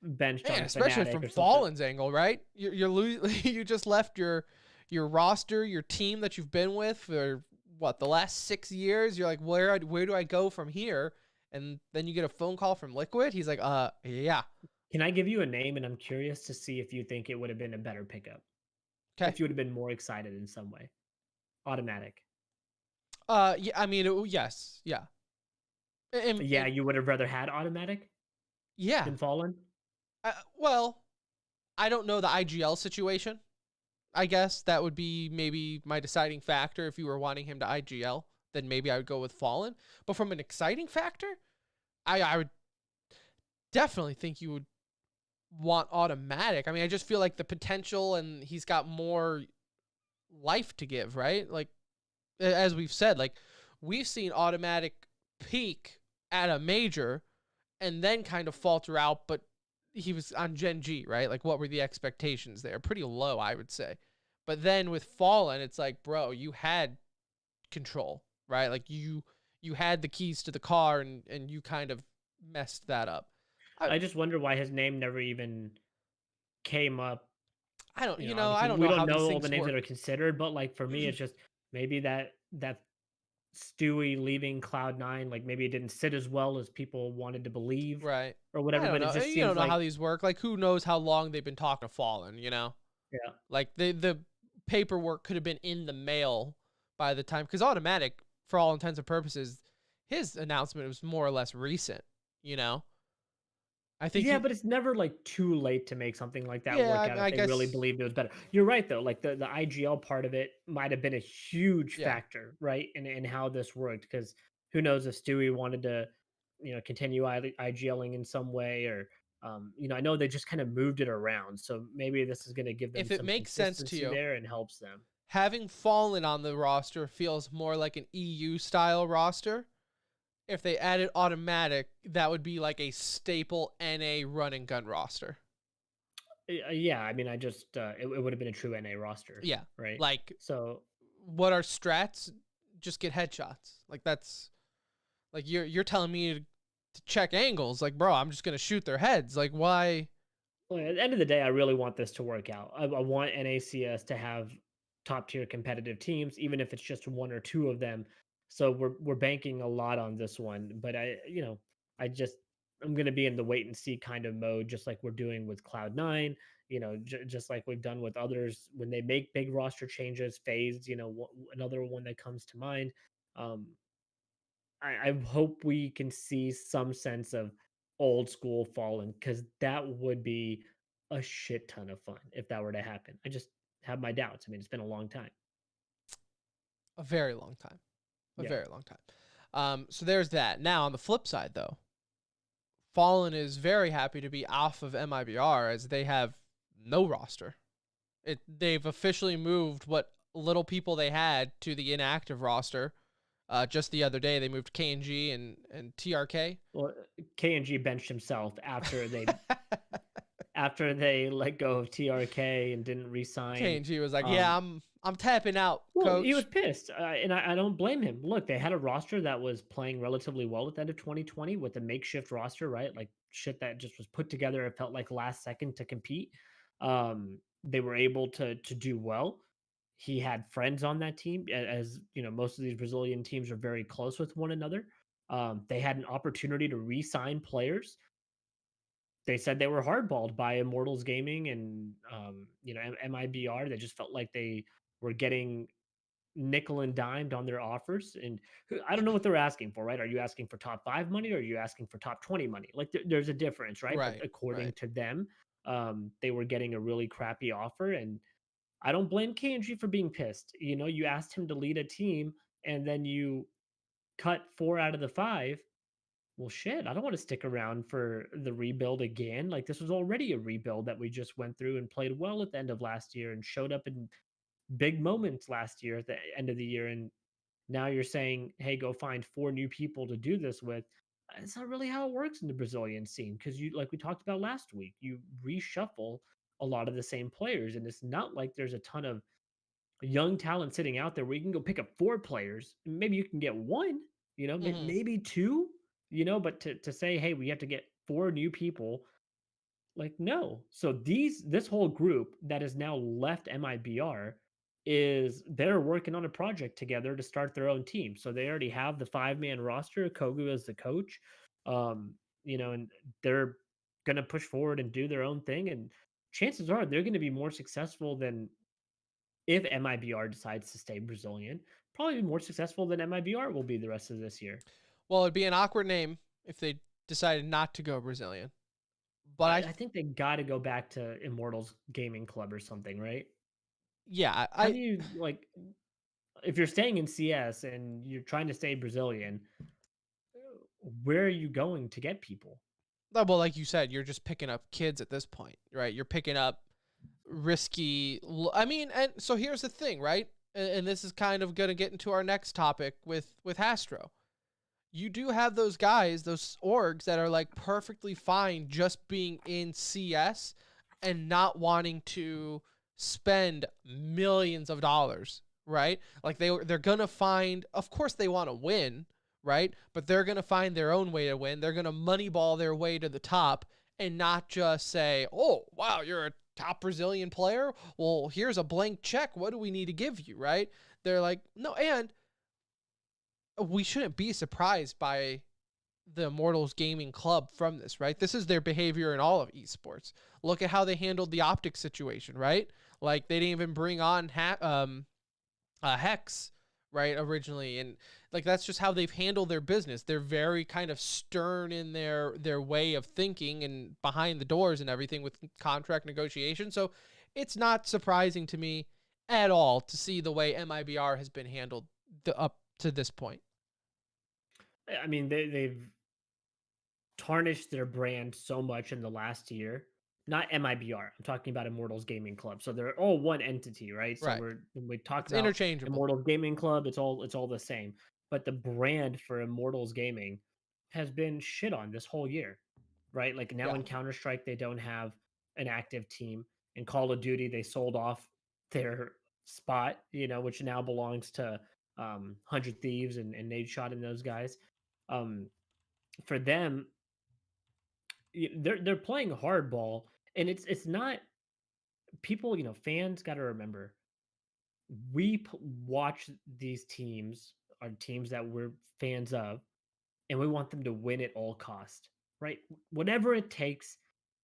benched man, on especially Fnatic from or something. Fallen's angle, right? You just left your roster, your team that you've been with for what, the last 6 years. You're like, where do I go from here? And then you get a phone call from Liquid. He's like, yeah, Can I give you a name, and I'm curious to see if you think it would have been a better pickup? okay. If you would have been more excited in some way. Automatic. Yeah, I mean, yes, yeah, Yeah, you would have rather had automatic yeah. than Fallen? Well, I don't know the IGL situation. I guess that would be maybe my deciding factor. If you were wanting him to IGL, then maybe I would go with Fallen. But from an exciting factor, I would definitely think you would want automatic. I mean, I just feel like the potential, and he's got more life to give, right? Like, as we've said, like, we've seen automatic peak at a major and then kind of falter out, but he was on Gen G, right? Like, what were the expectations there? Pretty low, I would say. But then with Fallen, it's like, bro, you had control, right? Like, you had the keys to the car, and you kind of messed that up. I just wonder why his name never even came up. I don't, I Obviously don't we know don't how these know all the things names that work. are considered, but like for me, it's just maybe that Stewie leaving Cloud9, like maybe it didn't sit as well as people wanted to believe Right. or I whatever. don't But it know. just You don't seems know like, how these work. Like, who knows how long they've been talking to Fallen, yeah, Like, the paperwork could have been in the mail by the time, because automatic, for all intents and purposes, his announcement was more or less recent, you know? I think yeah, but it's never like too late to make something like that yeah, work out if I they really guess, believed it was better. You're right though, like the IGL part of it might have been a huge yeah. factor, right? In how this worked, because who knows if Stewie wanted to, continue IGLing in some way, or I know they just kind of moved it around, so maybe this is going to give them If it some makes sense to consistency you, there and helps them. having Fallen on the roster feels more like an EU style roster. If they added automatic, that would be like a staple NA run and gun roster. Yeah, I mean, I just it would have been a true NA roster, Yeah. right? Like, So what are strats? Just get headshots. Like, that's like, you're telling me to check angles. Like, bro, I'm just gonna shoot their heads. Like, why? well, at the end of the day, I really want this to work out. I want NACS to have top tier competitive teams, even if it's just one or two of them. So we're banking a lot on this one. But I just I'm going to be in the wait and see kind of mode, just like we're doing with Cloud9. Just like we've done with others when they make big roster changes. Phased, another one that comes to mind. Um, I hope we can see some sense of old school fallen, because that would be a shit ton of fun if that were to happen. I just have my doubts. I mean, it's been a long time. A very long time. A Yeah. very long time. So there's that. Now, on the flip side, though, Fallen is very happy to be off of MIBR as they have no roster. They've officially moved what little people they had to the inactive roster. Just the other day, they moved KNG and TRK. Well, KNG benched himself after they let go of TRK and didn't re-sign. KNG was like, "Yeah, I'm tapping out, Well, coach." he was pissed, and I don't blame him. Look, they had a roster that was playing relatively well at the end of 2020 with a makeshift roster, right? Like shit that just was put together. It felt like last second to compete. They were able to do well. He had friends on that team, as you know, most of these Brazilian teams are very close with one another. They had an opportunity to re-sign players. They said they were hardballed by Immortals Gaming and MIBR. They just felt like they were getting nickel and dimed on their offers, and I don't know what they're asking for, right? Are you asking for top 5 money, or are you asking for top 20 money? Like there's a difference, right? But Right, according right. to them, they were getting a really crappy offer, and I don't blame KNG for being pissed. You asked him to lead a team, and then you cut 4 out of the 5. Well, shit, I don't want to stick around for the rebuild again. Like this was already a rebuild that we just went through and played well at the end of last year and showed up in big moments last year at the end of the year. And now you're saying, hey, go find 4 new people to do this with. It's not really how it works in the Brazilian scene, because like we talked about last week, you reshuffle a lot of the same players, and it's not like there's a ton of young talent sitting out there where you can go pick up 4 players. Maybe you can get 1, Mm-hmm. maybe 2, but to say, hey, we have to get 4 new people, like, no. So this whole group that is now left MIBR, is they're working on a project together to start their own team. So they already have the 5-man roster, Kogu as the coach. And they're gonna push forward and do their own thing. And chances are they're gonna be more successful than, if MIBR decides to stay Brazilian, probably be more successful than MIBR will be the rest of this year. Well, it'd be an awkward name if they decided not to go Brazilian. But I think they got to go back to Immortals Gaming Club or something, right? yeah, How do you, like, if you're staying in CS and you're trying to stay Brazilian, where are you going to get people? well, like you said, you're just picking up kids at this point, right? You're picking up risky. I mean, and so here's the thing, right? And this is kind of going to get into our next topic with hastr0. You do have those guys, those orgs that are like perfectly fine just being in CS and not wanting to spend millions of dollars, right? Like they're going to find, of course they want to win, right? But they're going to find their own way to win. They're going to moneyball their way to the top and not just say, "Oh, wow, you're a top Brazilian player. Well, here's a blank check. What do we need to give you?" Right? They're like, "No, and we shouldn't be surprised by the Immortals Gaming Club from this, right? This is their behavior in all of esports. Look at how they handled the optics situation, right? Like they didn't even bring on Hex, right, originally, and like that's just how they've handled their business. They're very kind of stern in their way of thinking and behind the doors and everything with contract negotiation. So it's not surprising to me at all to see the way MIBR has been handled up to this point. I mean, they've tarnished their brand so much in the last year. Not MIBR. I'm talking about Immortals Gaming Club. So they're all one entity, right? So Right. when we talk It's about interchangeable. Immortals Gaming Club, it's all the same. But the brand for Immortals Gaming has been shit on this whole year, right? Like now Yeah. in Counter-Strike, they don't have an active team. In Call of Duty, they sold off their spot, which now belongs to 100 Thieves and Nade Shot and those guys. For them, they're playing hardball, and it's not people. Fans got to remember, watch these teams are teams that we're fans of, and we want them to win at all cost. right? Whatever it takes,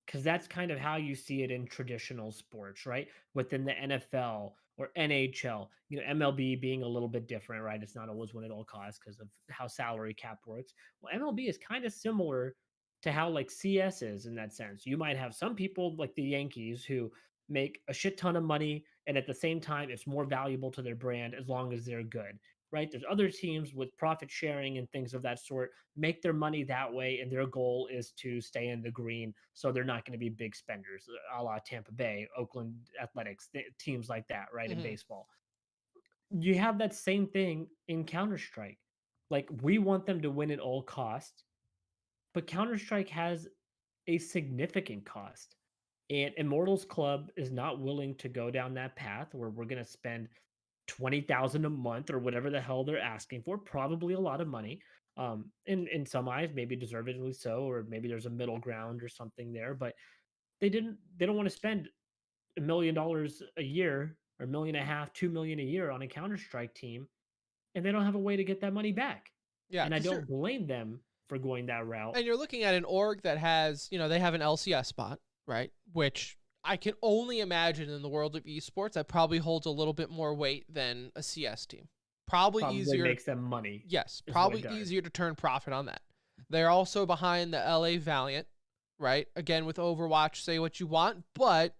because that's kind of how you see it in traditional sports, right? Within the NFL or NHL, MLB being a little bit different, right? It's not always win at all costs because of how salary cap works. Well, MLB is kind of similar to how like CS is in that sense. You might have some people like the Yankees who make a shit ton of money, and at the same time, it's more valuable to their brand as long as they're good, right? There's other teams with profit sharing and things of that sort make their money that way, and their goal is to stay in the green, so they're not going to be big spenders, a la Tampa Bay, Oakland Athletics, teams like that, right? In Hmm. baseball, you have that same thing in Counter Strike. Like we want them to win at all costs, but Counter Strike has a significant cost. And Immortals Club is not willing to go down that path where we're going to spend 20,000 a month or whatever the hell they're asking for, probably a lot of money. In some eyes, maybe deservedly so, or maybe there's a middle ground or something there, but they don't want to spend $1 million a year or 1.5 million, 2 million a year on a Counter-Strike team, and they don't have a way to get that money back. Yeah, And I because don't blame them for going that route. you're looking at an org that has, they have an LCS spot, right? Which I can only imagine in the world of esports that probably holds a little bit more weight than a CS team. Probably Probably easier. makes them money. Yes, Is what it probably does. easier to turn profit on that. They're also behind the LA Valiant, right? Again, with Overwatch, say what you want, but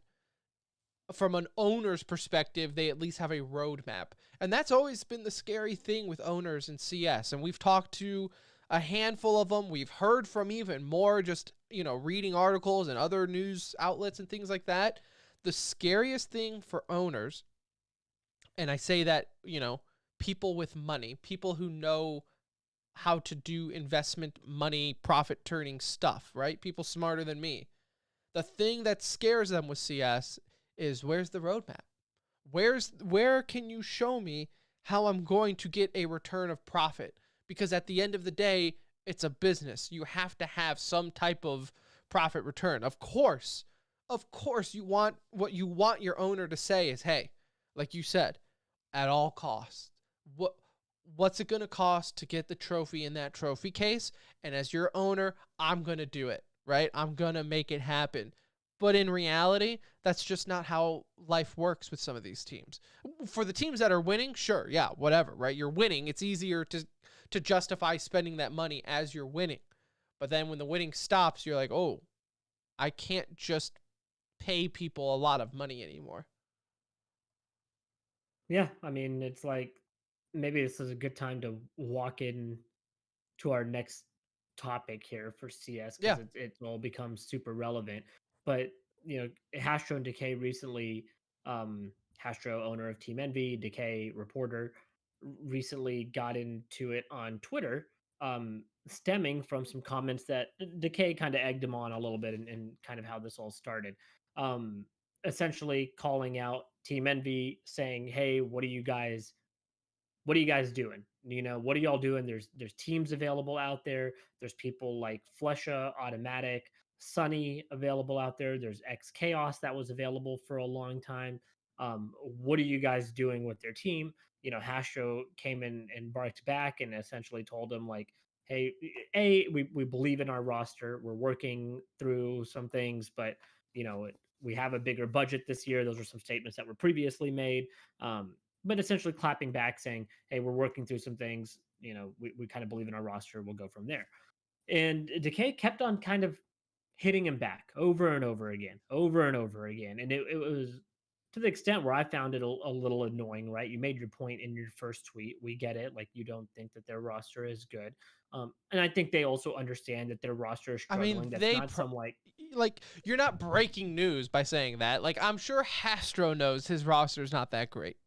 from an owner's perspective, they at least have a roadmap. And that's always been the scary thing with owners in CS. And we've talked to a handful of them. We've heard from even more, just, reading articles and other news outlets and things like that. The scariest thing for owners, and I say that, people with money, people who know how to do investment money, profit turning stuff, right? People smarter than me. The thing that scares them with CS is, where's the roadmap? Where can you show me how I'm going to get a return of profit? Because at the end of the day, it's a business. You have to have some type of profit return. Of course, you want what you want your owner to say is, hey, like you said, at all costs, what's it going to cost to get the trophy in that trophy case? And as your owner, I'm going to do it, right? I'm going to make it happen. But in reality, that's just not how life works with some of these teams. For the teams that are winning, sure, yeah, whatever, right? You're winning. It's easier to justify spending that money as you're winning. But then when the winning stops, you're like, oh, I can't just pay people a lot of money anymore. Yeah, I mean, it's like maybe this is a good time to walk in to our next topic here for CS Yeah. because it all becomes super relevant. But Hastro and Dekay recently, Hastro, owner of Team Envy, Dekay reporter, recently got into it on Twitter, stemming from some comments that Dekay kind of egged him on a little bit, and kind of how this all started. Um, Essentially calling out Team Envy, saying, "Hey, what are you guys doing? What are y'all doing? There's teams available out there. There's people like Flesha, Automatic, Sunny available out there. There's X Chaos that was available for a long time. What are you guys doing with their team?" Hastro came in and barked back and essentially told him like, "Hey, we believe in our roster. We're working through some things, but we have a bigger budget this year. Those are some statements that were previously made." But essentially clapping back saying, "Hey, we're working through some things. We kind of believe in our roster. We'll go from there." And Decay kept on kind of hitting him back over and over again, over and over again. And it was to the extent where I found it a little annoying, right? You made your point in your first tweet. We get it. Like, you don't think that their roster is good. And I think they also understand that their roster is I mean, struggling. That's not some like, you're not breaking news by saying that. Like, I'm sure Hastro knows his roster is not that great.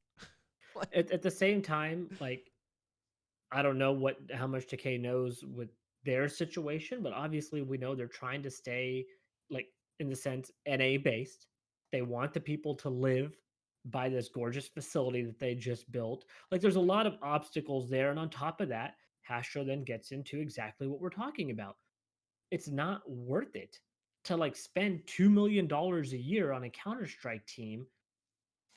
At the same time, like, I don't know how much Decay knows with their situation, but obviously we know they're trying to stay, like, in the sense NA based. They want the people to live by this gorgeous facility that they just built. Like, there's a lot of obstacles there, and on top of that, Hastro then gets into exactly what we're talking about. It's not worth it to like spend $2 million a year on a Counter-Strike team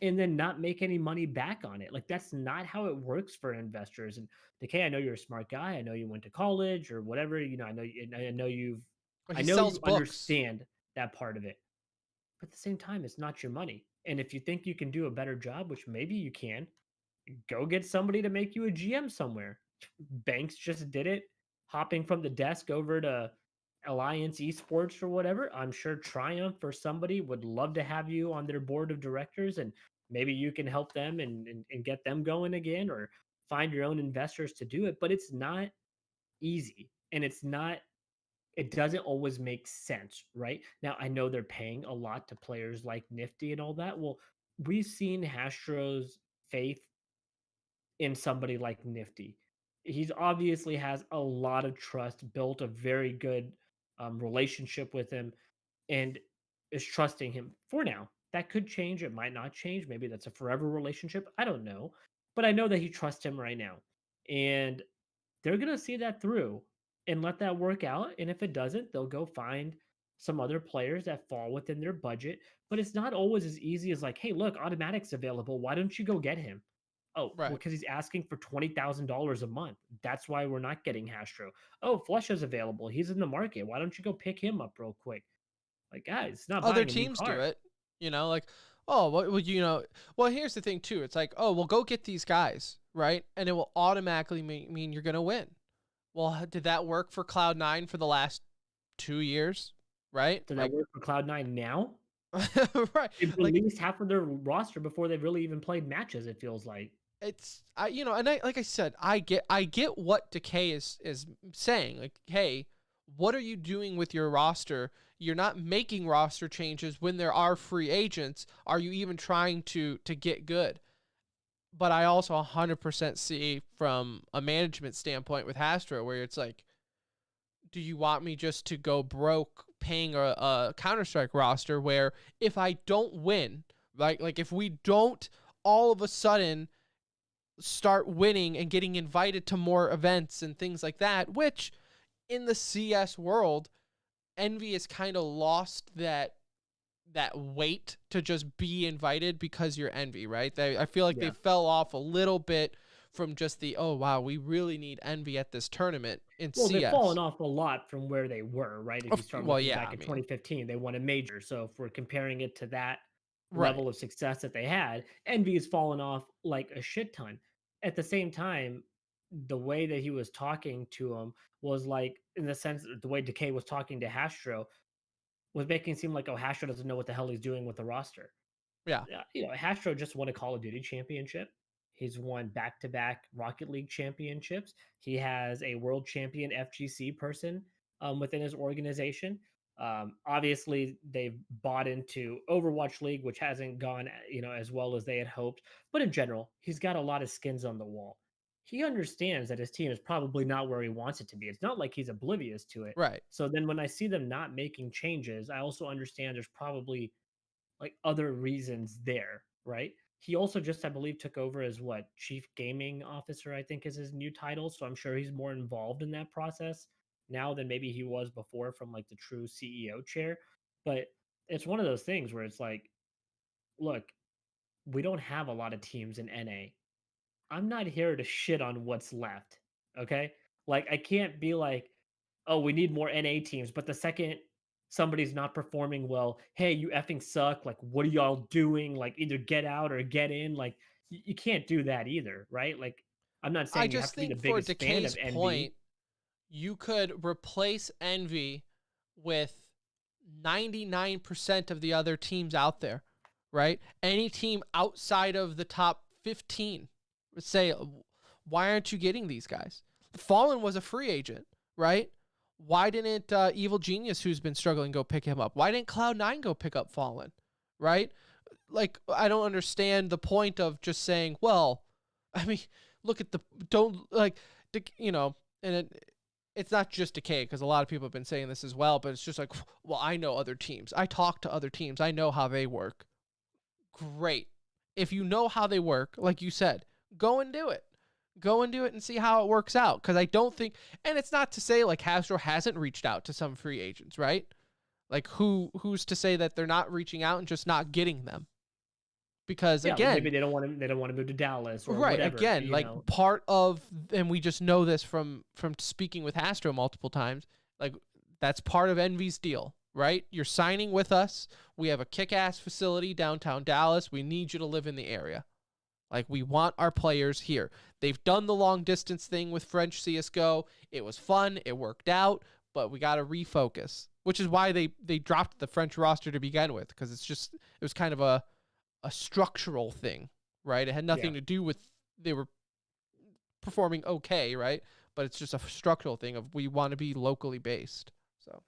and then not make any money back on it. Like, that's not how it works for investors. And Decay, I know you're a smart guy. I know you went to college or whatever. I know you've But I he know sells you books. understand that part of it, but at the same time, it's not your money. And if you think you can do a better job, which maybe you can, go get somebody to make you a GM somewhere. Banks just did it, hopping from the desk over to Alliance Esports or whatever. I'm sure Triumph or somebody would love to have you on their board of directors, and maybe you can help them and get them going again, or find your own investors to do it. But it's not easy, and it doesn't always make sense, right? Now, I know they're paying a lot to players like Nifty and all that. Well, we've seen Hastro's faith in somebody like Nifty. He's obviously has a lot of trust, built a very good relationship with him, and is trusting him for now. That could change. It might not change. Maybe that's a forever relationship. I don't know. But I know that he trusts him right now. And they're going to see that through and let that work out. And if it doesn't, they'll go find some other players that fall within their budget. But it's not always as easy as like, hey, look, Automatic's available. Why don't you go get him? Oh, well, Right. because he's asking for $20,000 a month. That's why we're not getting Hastro. Oh, Flusha's available. He's in the market. Why don't you go pick him up real quick? Like, guys, it's not Other buying a new teams do car. it, like, oh, well, here's the thing too. It's like, oh, well, go get these guys, right? And it will automatically mean you're going to win. Well, did that work for Cloud9 for the last 2 years, right? Does that work for Cloud9 now? Right. They've Like, released half of their roster before they've really even played matches, it feels like. it's and like I said, I get what Dekay is saying. Like, hey, what are you doing with your roster? You're not making roster changes when there are free agents. Are you even trying to get good? But I also 100% see from a management standpoint with hastr, where it's like, do you want me just to go broke paying a Counter-Strike roster where if I don't win, like if we don't all of a sudden start winning and getting invited to more events and things like that, which in the CS world, Envy has kind of lost that weight to just be invited because you're Envy, right? I feel like they fell off a little bit from just the, oh, wow, we really need Envy at this tournament in CS. They've fallen off a lot from where they were, right? If you start looking back at 2015, they won a major. So if we're comparing it to that level of success that they had, Envy has fallen off like a shit ton. At the same time, the way that he was talking to him was like, in the sense that the way Dekay was talking to Hastro was making it seem like, oh, Hastro doesn't know what the hell he's doing with the roster. Yeah. Hastro just won a Call of Duty championship. He's won back-to-back Rocket League championships. He has a world champion FGC person within his organization. Obviously, they've bought into Overwatch League, which hasn't gone as well as they had hoped. But in general, he's got a lot of skins on the wall. He understands that his team is probably not where he wants it to be. It's not like he's oblivious to it. Right. So then when I see them not making changes, I also understand there's probably like other reasons there, right? He also just, I believe, took over as chief gaming officer, I think is his new title. So I'm sure he's more involved in that process now than maybe he was before from like the true CEO chair. But it's one of those things where it's like, look, we don't have a lot of teams in NA. I'm not here to shit on what's left. Okay. Like, I can't be like, oh, we need more NA teams. But the second somebody's not performing well, hey, you effing suck. Like, what are y'all doing? Like, either get out or get in. Like, you can't do that either. Right. Like, I'm not saying I you have just to be the think for biggest fan of Dekay's Envy. point, you could replace Envy with 99% of the other teams out there, right? Any team outside of the top 15 would say, why aren't you getting these guys? Fallen was a free agent, right? Why didn't Evil Genius, who's been struggling, go pick him up? Why didn't Cloud9 go pick up Fallen, right? Like, I don't understand the point of just saying, well, I mean, look at and it's not just Dekay, because a lot of people have been saying this as well, but it's just like, well, I know other teams. I talk to other teams. I know how they work. Great. If you know how they work, like you said, go and do it. Go and do it and see how it works out. Because I don't think, and it's not to say like hastr0 hasn't reached out to some free agents, right? Like who's to say that they're not reaching out and just not getting them? Because again, maybe they don't want to move to Dallas or right, whatever. Again, like part of, and we just know this from speaking with hastr0 multiple times, like That's part of Envy's deal, right? You're signing with us. We have a kick-ass facility downtown Dallas. We need you to live in the area. Like, we want our players here. They've done the long distance thing with French CSGO. It was fun. It worked out, but we got to refocus, which is why they dropped the French roster to begin with, because it was kind of a structural thing, right? It had nothing to do with they were performing okay, right? But it's just a structural thing of we want to be locally based. So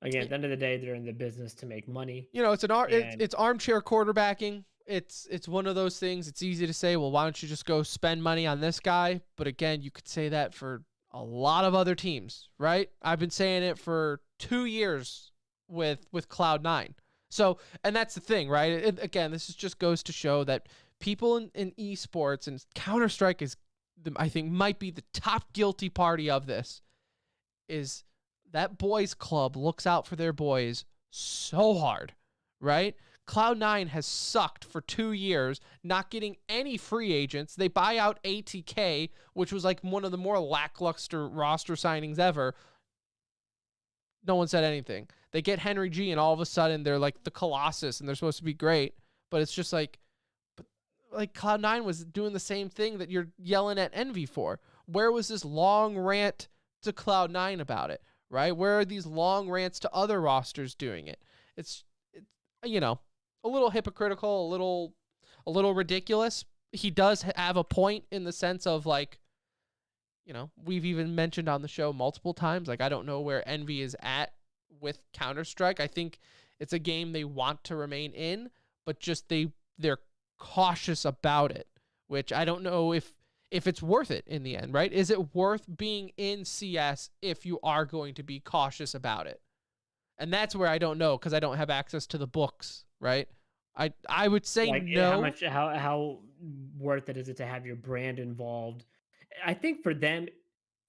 Again, at the end of the day, they're in the business to make money. you know, it's armchair quarterbacking. It's one of those things. It's easy to say, well, why don't you just go spend money on this guy? But again, you could say that for a lot of other teams, right? I've been saying it for 2 years with Cloud9. So, and that's the thing, right? Again, this just goes to show that people in esports, and Counter-Strike is, I think, might be the top guilty party of this, is that boys club looks out for their boys so hard, right? Cloud9 has sucked for 2 years, not getting any free agents. They buy out ATK, which was like one of the more lackluster roster signings ever. No one said anything. They get Henry G, and all of a sudden they're like the Colossus, and they're supposed to be great. But it's just like Cloud9 was doing the same thing that you're yelling at Envy for. Where was this long rant to Cloud9 about it, right? Where are these long rants to other rosters doing it? It's you know, a little hypocritical, a little ridiculous. He does have a point in the sense of, like, you know, we've even mentioned on the show multiple times, like, I don't know where Envy is at with Counter-Strike. I think it's a game they want to remain in, but just they're cautious about it, which I don't know if it's worth it in the end, right? Is it worth being in CS if you are going to be cautious about it? And that's where I don't know, because I don't have access to the books, right? I would say like, no. how worth it is it to have your brand involved? I think for them,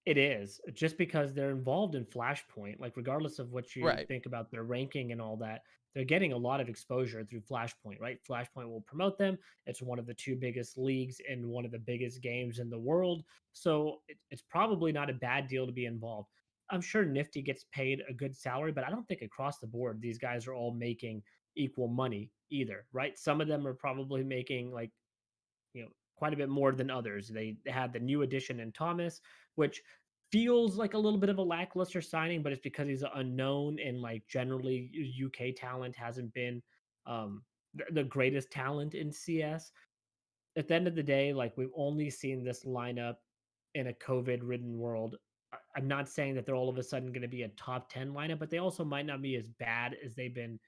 it is, just because they're involved in Flashpoint. Like, regardless of what you Right. think about their ranking and all that, they're getting a lot of exposure through Flashpoint, right? Flashpoint will promote them. It's one of the 2 biggest leagues and one of the biggest games in the world. So it's probably not a bad deal to be involved. I'm sure Nifty gets paid a good salary, but I don't think across the board these guys are all making equal money either, right? Some of them are probably making, like, quite a bit more than others. They had the new addition in Thomas, which feels like a little bit of a lackluster signing, but it's because he's an unknown, and, like, generally UK talent hasn't been the greatest talent in CS. At the end of the day, like, we've only seen this lineup in a COVID-ridden world. I'm not saying that they're all of a sudden going to be a top 10 lineup, but they also might not be as bad as they've been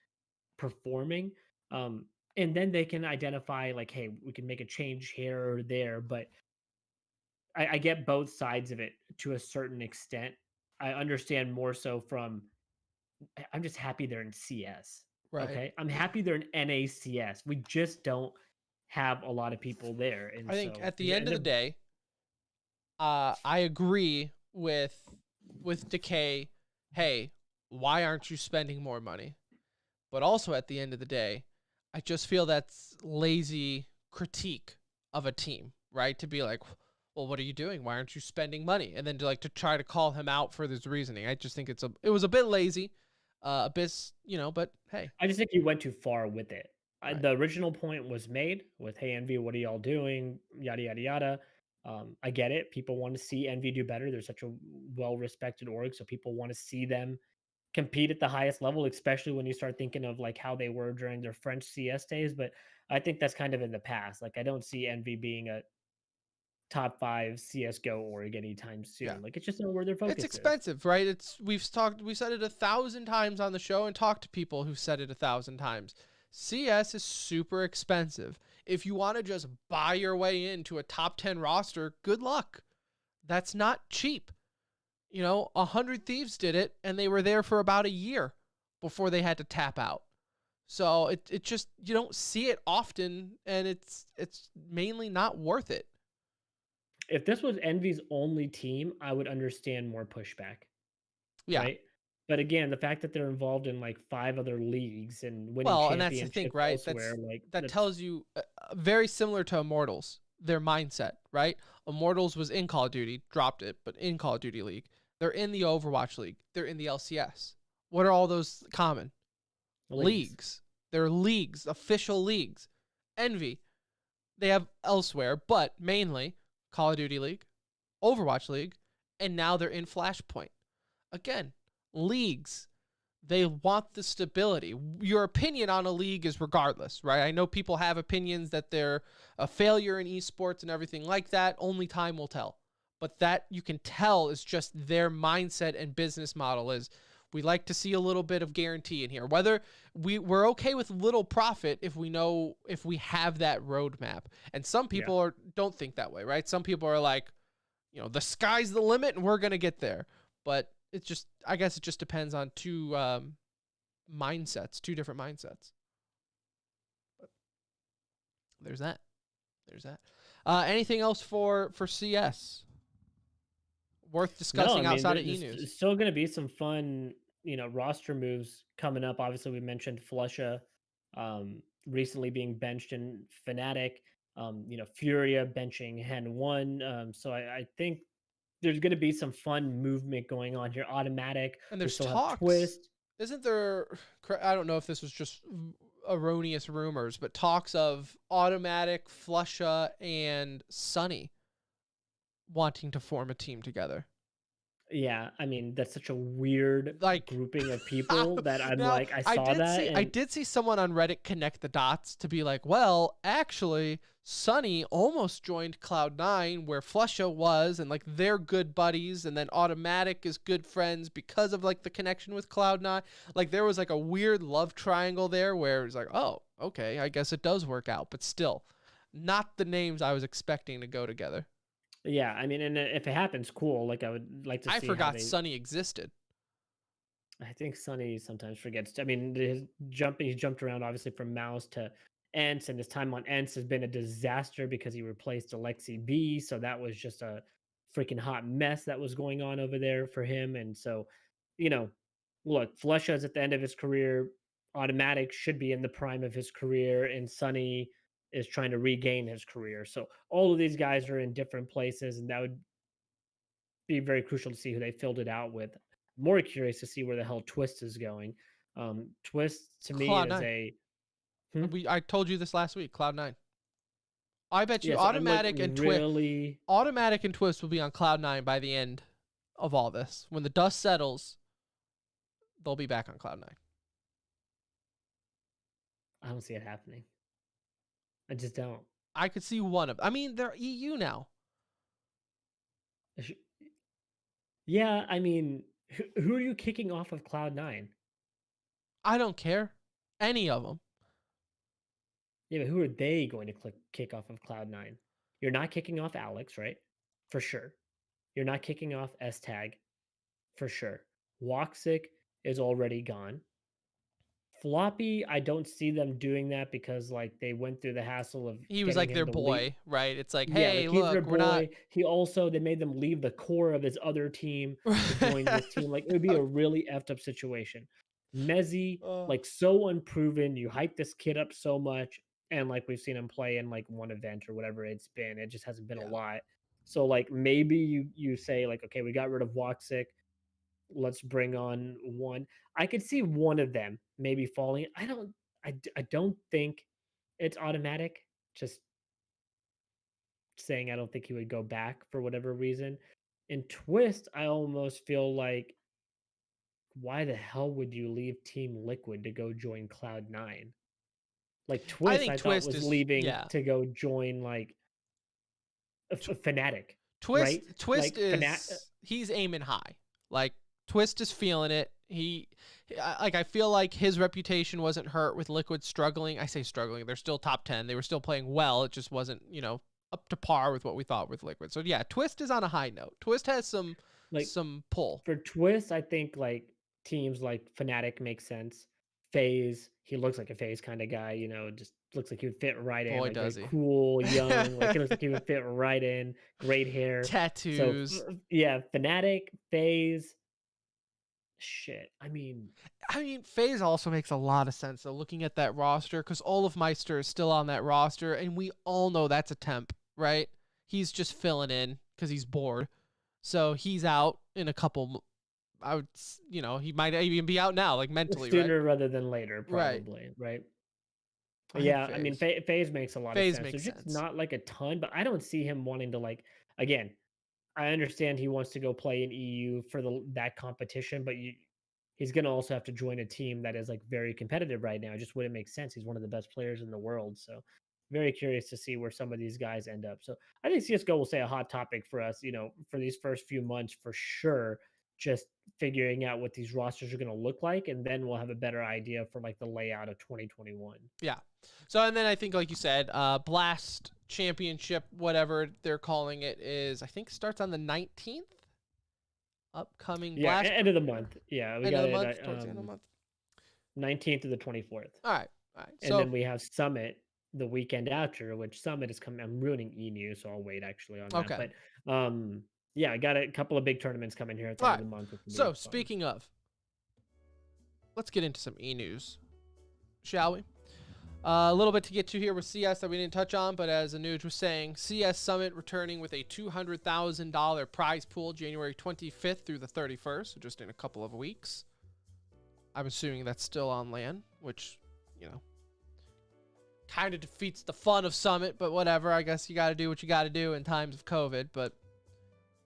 performing. And then they can identify, like, hey, we can make a change here or there. But I get both sides of it to a certain extent. I understand more so from, I'm just happy they're in CS. Right. Okay. I'm happy they're in NACS. We just don't have a lot of people there. And I think so at the end of the day, I agree with Dekay. Hey, why aren't you spending more money? But also at the end of the day, I just feel that's lazy critique of a team, right? To be like, well, what are you doing? Why aren't you spending money? And then to try to call him out for this reasoning. I just think it was a bit lazy, a bit, but hey. I just think you went too far with it. Right. The original point was made with, hey, Envy, what are y'all doing? Yada, yada, yada. I get it. People want to see Envy do better. They're such a well-respected org, so people want to see them compete at the highest level, especially when you start thinking of, like, how they were during their French CS days. But I think that's kind of in the past. Like, I don't see Envy being a top 5 CS:GO org anytime soon. Yeah. Like, it's just not where their focus It's is. expensive, right? We said it 1,000 times on the show and talked to people who said it 1,000 times. CS is super expensive. If you want to just buy your way into a top 10 roster, good luck. That's not cheap. 100 Thieves did it, and they were there for about a year before they had to tap out. So it just, you don't see it often, and it's mainly not worth it. If this was Envy's only team, I would understand more pushback. Yeah. Right? But again, the fact that they're involved in, like, 5 other leagues and winning and that's the championships thing, right? elsewhere, that tells you very similar to Immortals, their mindset, right? Immortals was in Call of Duty, dropped it, but in Call of Duty League. They're in the Overwatch League. They're in the LCS. What are all those common? Leagues. They're leagues, official leagues. Envy, they have elsewhere, but mainly Call of Duty League, Overwatch League, and now they're in Flashpoint. Again, leagues. They want the stability. Your opinion on a league is regardless, right? I know people have opinions that they're a failure in esports and everything like that. Only time will tell. But that you can tell is just their mindset and business model is we like to see a little bit of guarantee in here. Whether we're okay with little profit if we know, if we have that roadmap. And some people don't think that way, right? Some people are like, the sky's the limit and we're going to get there. But it's just, I guess it just depends on two different mindsets. But there's that. Anything else for CS worth discussing outside of E-News? There's still going to be some fun, roster moves coming up. Obviously, we mentioned Flusha recently being benched in Fnatic. Furia benching Hen 1. So I think there's going to be some fun movement going on here. Automatic. And there's still talks. have Twist. Isn't there, I don't know if this was just erroneous rumors, but talks of Automatic, Flusha, and Sunny wanting to form a team together. Yeah, I mean, that's such a weird grouping of people that I'm I did see someone on Reddit connect the dots to be like, well, actually, Sunny almost joined Cloud9 where Flusha was, and they're good buddies, and then Automatic is good friends because of the connection with Cloud9. There was a weird love triangle there where it was like, oh, okay, I guess it does work out, but still, not the names I was expecting to go together. Yeah, I mean, and if it happens, cool. I would like to see. I forgot Sunny existed. I think Sunny sometimes forgets. I mean, he jumped around obviously from Mouse to Ents, and his time on Ents has been a disaster because he replaced Alexi B. So that was just a freaking hot mess that was going on over there for him. And so, look, Flusha is at the end of his career. Automatic should be in the prime of his career, and Sunny is trying to regain his career. So all of these guys are in different places, and that would be very crucial to see who they filled it out with. More curious to see where the hell Twist is going. Twist to me is a. I told you this last week. Cloud9. I bet you Yes, Automatic and Twist. Automatic and Twist will be on Cloud9 by the end of all this. When the dust settles, they'll be back on Cloud9. I don't see it happening. I just don't. I could see one of. I mean, they're EU now. Yeah, I mean, who are you kicking off of Cloud9? I don't care. Any of them. Yeah, but who are they going to kick off of Cloud9? You're not kicking off Alex, right? For sure. You're not kicking off S-Tag. For sure. Woxic is already gone. Floppy, I don't see them doing that because they went through the hassle of he was their boy, right? It's hey, he's look, their we're boy. not. He also they made them leave the core of his other team to join this team. It would be a really effed up situation. Mezzy, so unproven. You hype this kid up so much, and we've seen him play in one event or whatever it's been. It just hasn't been a lot. So maybe you say okay, we got rid of Woxic. Let's bring on one. I could see one of them maybe falling. I don't think it's Automatic. Just saying, I don't think he would go back for whatever reason. In Twist, I almost feel like, why the hell would you leave Team Liquid to go join Cloud9? Twist, I thought was leaving to go join Fnatic. Twist, right? Twist is he's aiming high. Twist is feeling it. I feel like his reputation wasn't hurt with Liquid struggling. I say struggling. They're still top 10. They were still playing well. It just wasn't, up to par with what we thought with Liquid. So yeah, Twist is on a high note. Twist has some pull. For Twist, I think teams like Fnatic make sense. FaZe, he looks like a FaZe kind of guy, just looks like he would fit right in. Boy, does he. Cool, young, he looks like he would fit right in. Great hair. Tattoos. So, yeah, Fnatic, FaZe. Shit. I mean, FaZe also makes a lot of sense though, looking at that roster, because Olafmeister is still on that roster, and we all know that's a temp, right? He's just filling in because he's bored. So he's out in a couple. I would, he might even be out now, like mentally, Sooner right? rather than later, Right. probably, right? I think Yeah, I mean, phase makes a lot of Phase sense. makes There's just sense. not like a ton, but I don't see him wanting to again. I understand he wants to go play in EU for that competition, but he's going to also have to join a team that is like very competitive right now. It just wouldn't make sense. He's one of the best players in the world, so very curious to see where some of these guys end up. So I think CS:GO will stay a hot topic for us, for these first few months for sure. Just figuring out what these rosters are going to look like, and then we'll have a better idea for like the layout of 2021. Yeah. So, and then I think, like you said, Blast Championship, whatever they're calling it, I think starts on the 19th. Upcoming Blast. End of the month. Yeah, we got it towards the end of the month. 19th to the 24th. All right. And then we have Summit the weekend after, which Summit is coming. I'm ruining E-News, so I'll wait actually on that. Okay. But yeah, I got a couple of big tournaments coming here at the end of the month. So speaking of, let's get into some E-News, shall we? A little bit to get to here with CS that we didn't touch on, but as Anuj was saying, CS Summit returning with a $200,000 prize pool January 25th through the 31st, so just in a couple of weeks. I'm assuming that's still on LAN, which, kind of defeats the fun of Summit, but whatever. I guess you got to do what you got to do in times of COVID, but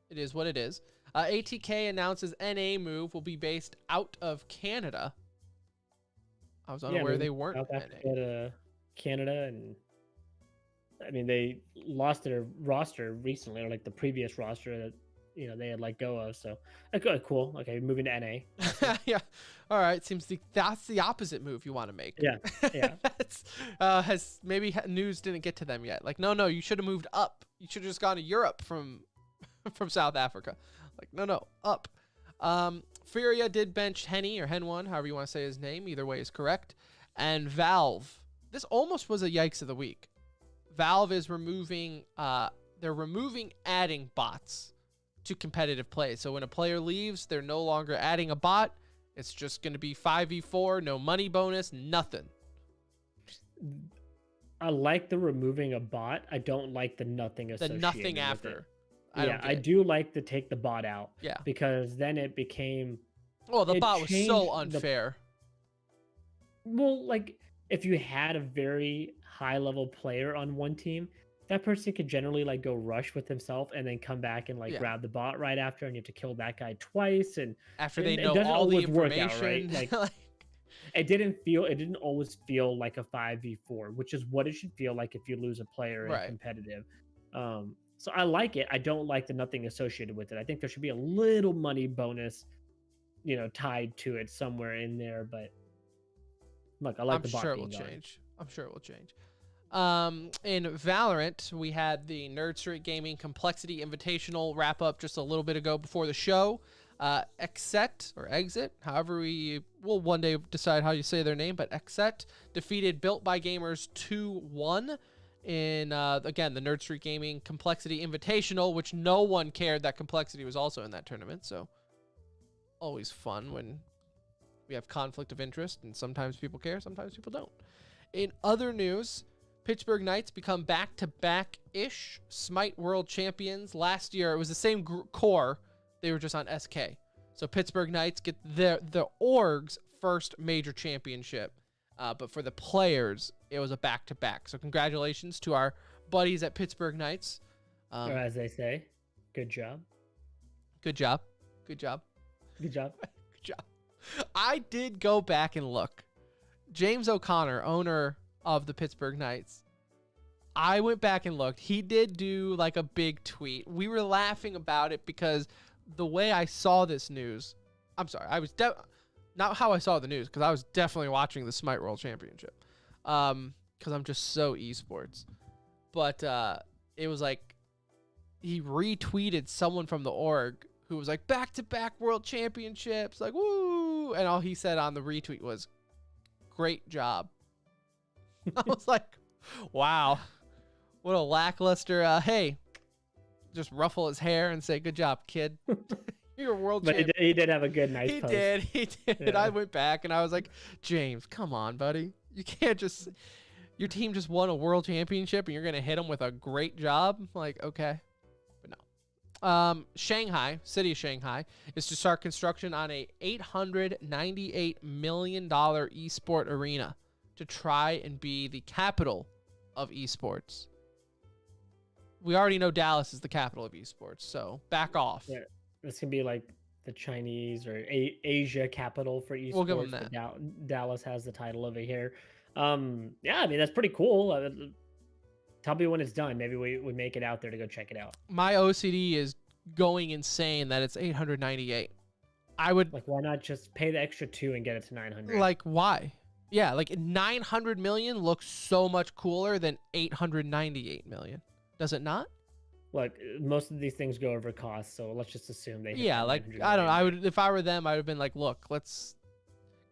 it is what it is. ATK announces NA move will be based out of Canada. I was unaware they weren't South Africa to Canada, and I mean they lost their roster recently, or like the previous roster that they had let go of. So cool. Okay, moving to NA. Yeah. All right. Seems that's the opposite move you want to make. Yeah. That's has maybe news didn't get to them yet. Like, no, you should have moved up. You should have just gone to Europe from South Africa. Like, no, up. Furia did bench Henny or Hen1, however you want to say his name. Either way is correct. And Valve, this almost was a yikes of the week. Valve is removing, they're removing adding bots to competitive play. So when a player leaves, they're no longer adding a bot. It's just going to be 5v4, no money bonus, nothing. I like the removing a bot. I don't like the nothing associated. The nothing after. I do like to take the bot out. Yeah. Because then it became... Well, the bot was so unfair. Well, like, if you had a very high-level player on one team, that person could generally, like, go rush with himself and then come back and, like, grab the bot right after, and you have to kill that guy twice. And after they know all the information. Out, right? Like, it didn't always feel like a 5v4, which is what it should feel like if you lose a player in competitive. So I like it. I don't like the nothing associated with it. I think there should be a little money bonus, tied to it somewhere in there. But look, I like the bot being gone. I'm sure it will change. In Valorant, we had the Nerd Street Gaming Complexity Invitational wrap up just a little bit ago before the show. Exet, however we will one day decide how you say their name, but Exet defeated Built by Gamers 2-1 in, again, the Nerd Street Gaming Complexity Invitational, which no one cared that Complexity was also in that tournament, so always fun when we have conflict of interest, and sometimes people care, sometimes people don't. In other news, Pittsburgh Knights become back-to-back-ish Smite World Champions. Last year, it was the same core. They were just on SK. So Pittsburgh Knights get the org's first major championship. But for the players, it was a back-to-back. So congratulations to our buddies at Pittsburgh Knights. Or as they say, good job. Good job. Good job. Good job. Good job. I did go back and look. James O'Connor, owner of the Pittsburgh Knights, I went back and looked. He did do like a big tweet. We were laughing about it because the way I saw this news, I'm sorry, I was not how I saw the news, because I was definitely watching the Smite World Championship, because I'm just so esports. But it was like he retweeted someone from the org who was like, back-to-back world championships, like, woo! And all he said on the retweet was, great job. I was like, wow, what a lackluster, hey, just ruffle his hair and say, good job, kid. You're a world champion. He did have a good, nice post. He did. Yeah. I went back and I was like, James, come on, buddy. You can't just, your team just won a world championship and you're going to hit them with a great job? I'm like, okay. But no. Shanghai, city of Shanghai, is to start construction on a $898 million esport arena to try and be the capital of esports. We already know Dallas is the capital of esports, so back off. Yeah, this can be like the Chinese or Asia capital for esports. We'll give them that. Dallas has the title over here. Yeah, I mean, that's pretty cool. Tell me when it's done. Maybe we make it out there to go check it out. My OCD is going insane that it's 898. I would like, why not just pay the extra 2 and get it to 900? Like, why? Yeah, like 900 million looks so much cooler than 898 million. Does it not? Look, most of these things go over cost, so let's just assume they. Yeah, like I don't know. I would, if I were them, I would have been like, look, let's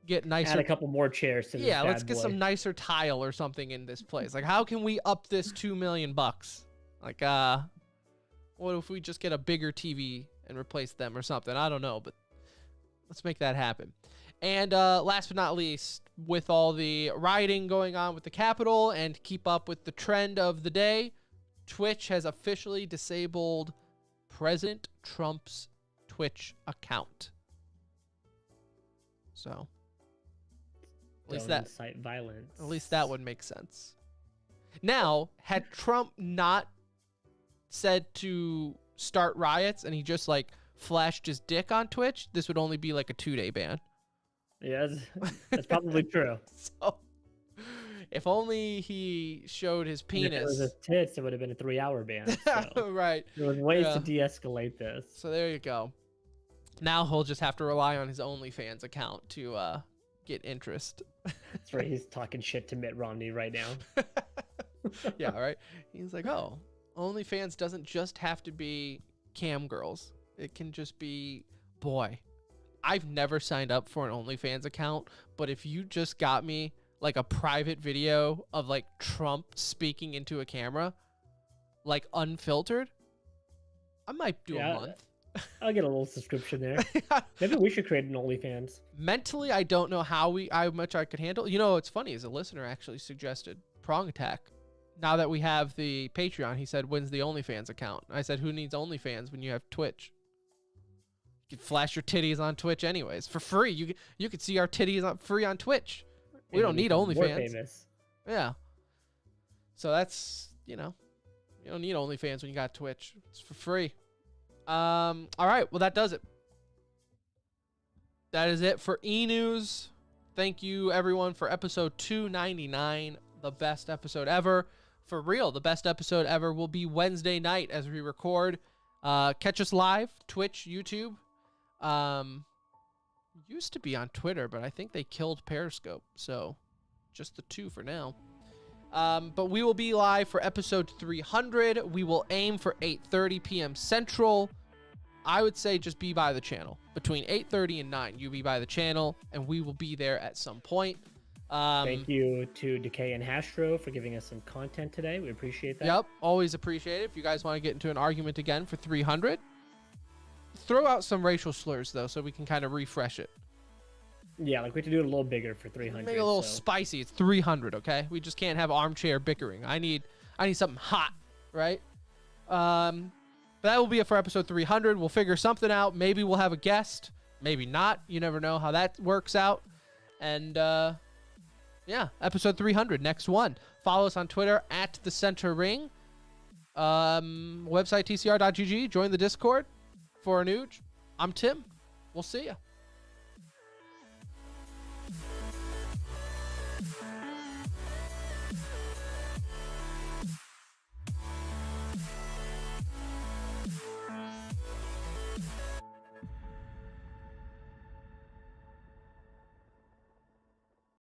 get nicer. Add a couple more chairs to this. Yeah, let's get some nicer tile or something in this place. Like, how can we up this $2 million? Like, what if we just get a bigger TV and replace them or something? I don't know, but let's make that happen. And last but not least, with all the rioting going on with the Capitol and keep up with the trend of the day, Twitch has officially disabled President Trump's Twitch account. So, at least that incite violence. At least that would make sense. Now, had Trump not said to start riots and he just like flashed his dick on Twitch, this would only be like a 2-day ban. Yeah, that's probably true. So, if only he showed his penis. If it was his tits, it would have been a 3-hour ban. So. Right. There was ways to de-escalate this. So there you go. Now he'll just have to rely on his OnlyFans account to get interest. That's right. He's talking shit to Mitt Romney right now. Yeah, right. He's like, oh, OnlyFans doesn't just have to be cam girls. It can just be, boy, I've never signed up for an OnlyFans account, but if you just got me like a private video of like Trump speaking into a camera, like unfiltered, I might do a month. I'll get a little subscription there. Maybe we should create an OnlyFans. Mentally, I don't know how much I could handle. You know, what's funny is a listener actually suggested Prong Attack. Now that we have the Patreon, he said, when's the OnlyFans account? I said, who needs OnlyFans when you have Twitch? You can flash your titties on Twitch anyways for free. You could see our titties free on Twitch. We don't need OnlyFans. Yeah. So that's, you don't need OnlyFans when you got Twitch. It's for free. All right. Well, that does it. That is it for E-News. Thank you, everyone, for episode 299, the best episode ever. For real, the best episode ever will be Wednesday night as we record. Catch us live, Twitch, YouTube. Used to be on Twitter, but I think they killed Periscope, so just the 2 for now. But we will be live for episode 300. We will aim for 8:30 p.m. Central. I would say just be by the channel. Between 8:30 and 9, you be by the channel, and we will be there at some point. Thank you to Dekay and hastr0 for giving us some content today. We appreciate that. Yep, always appreciate it. If you guys want to get into an argument again for 300, throw out some racial slurs, though, so we can kind of refresh it. Yeah, like we have to do it a little bigger for 300. Make it a little spicy. It's 300, okay? We just can't have armchair bickering. I need something hot, right? But that will be it for episode 300. We'll figure something out. Maybe we'll have a guest. Maybe not. You never know how that works out. And, yeah, episode 300, next one. Follow us on Twitter at The Center Ring. Website tcr.gg. Join the Discord for a nuge. I'm Tim. We'll see ya.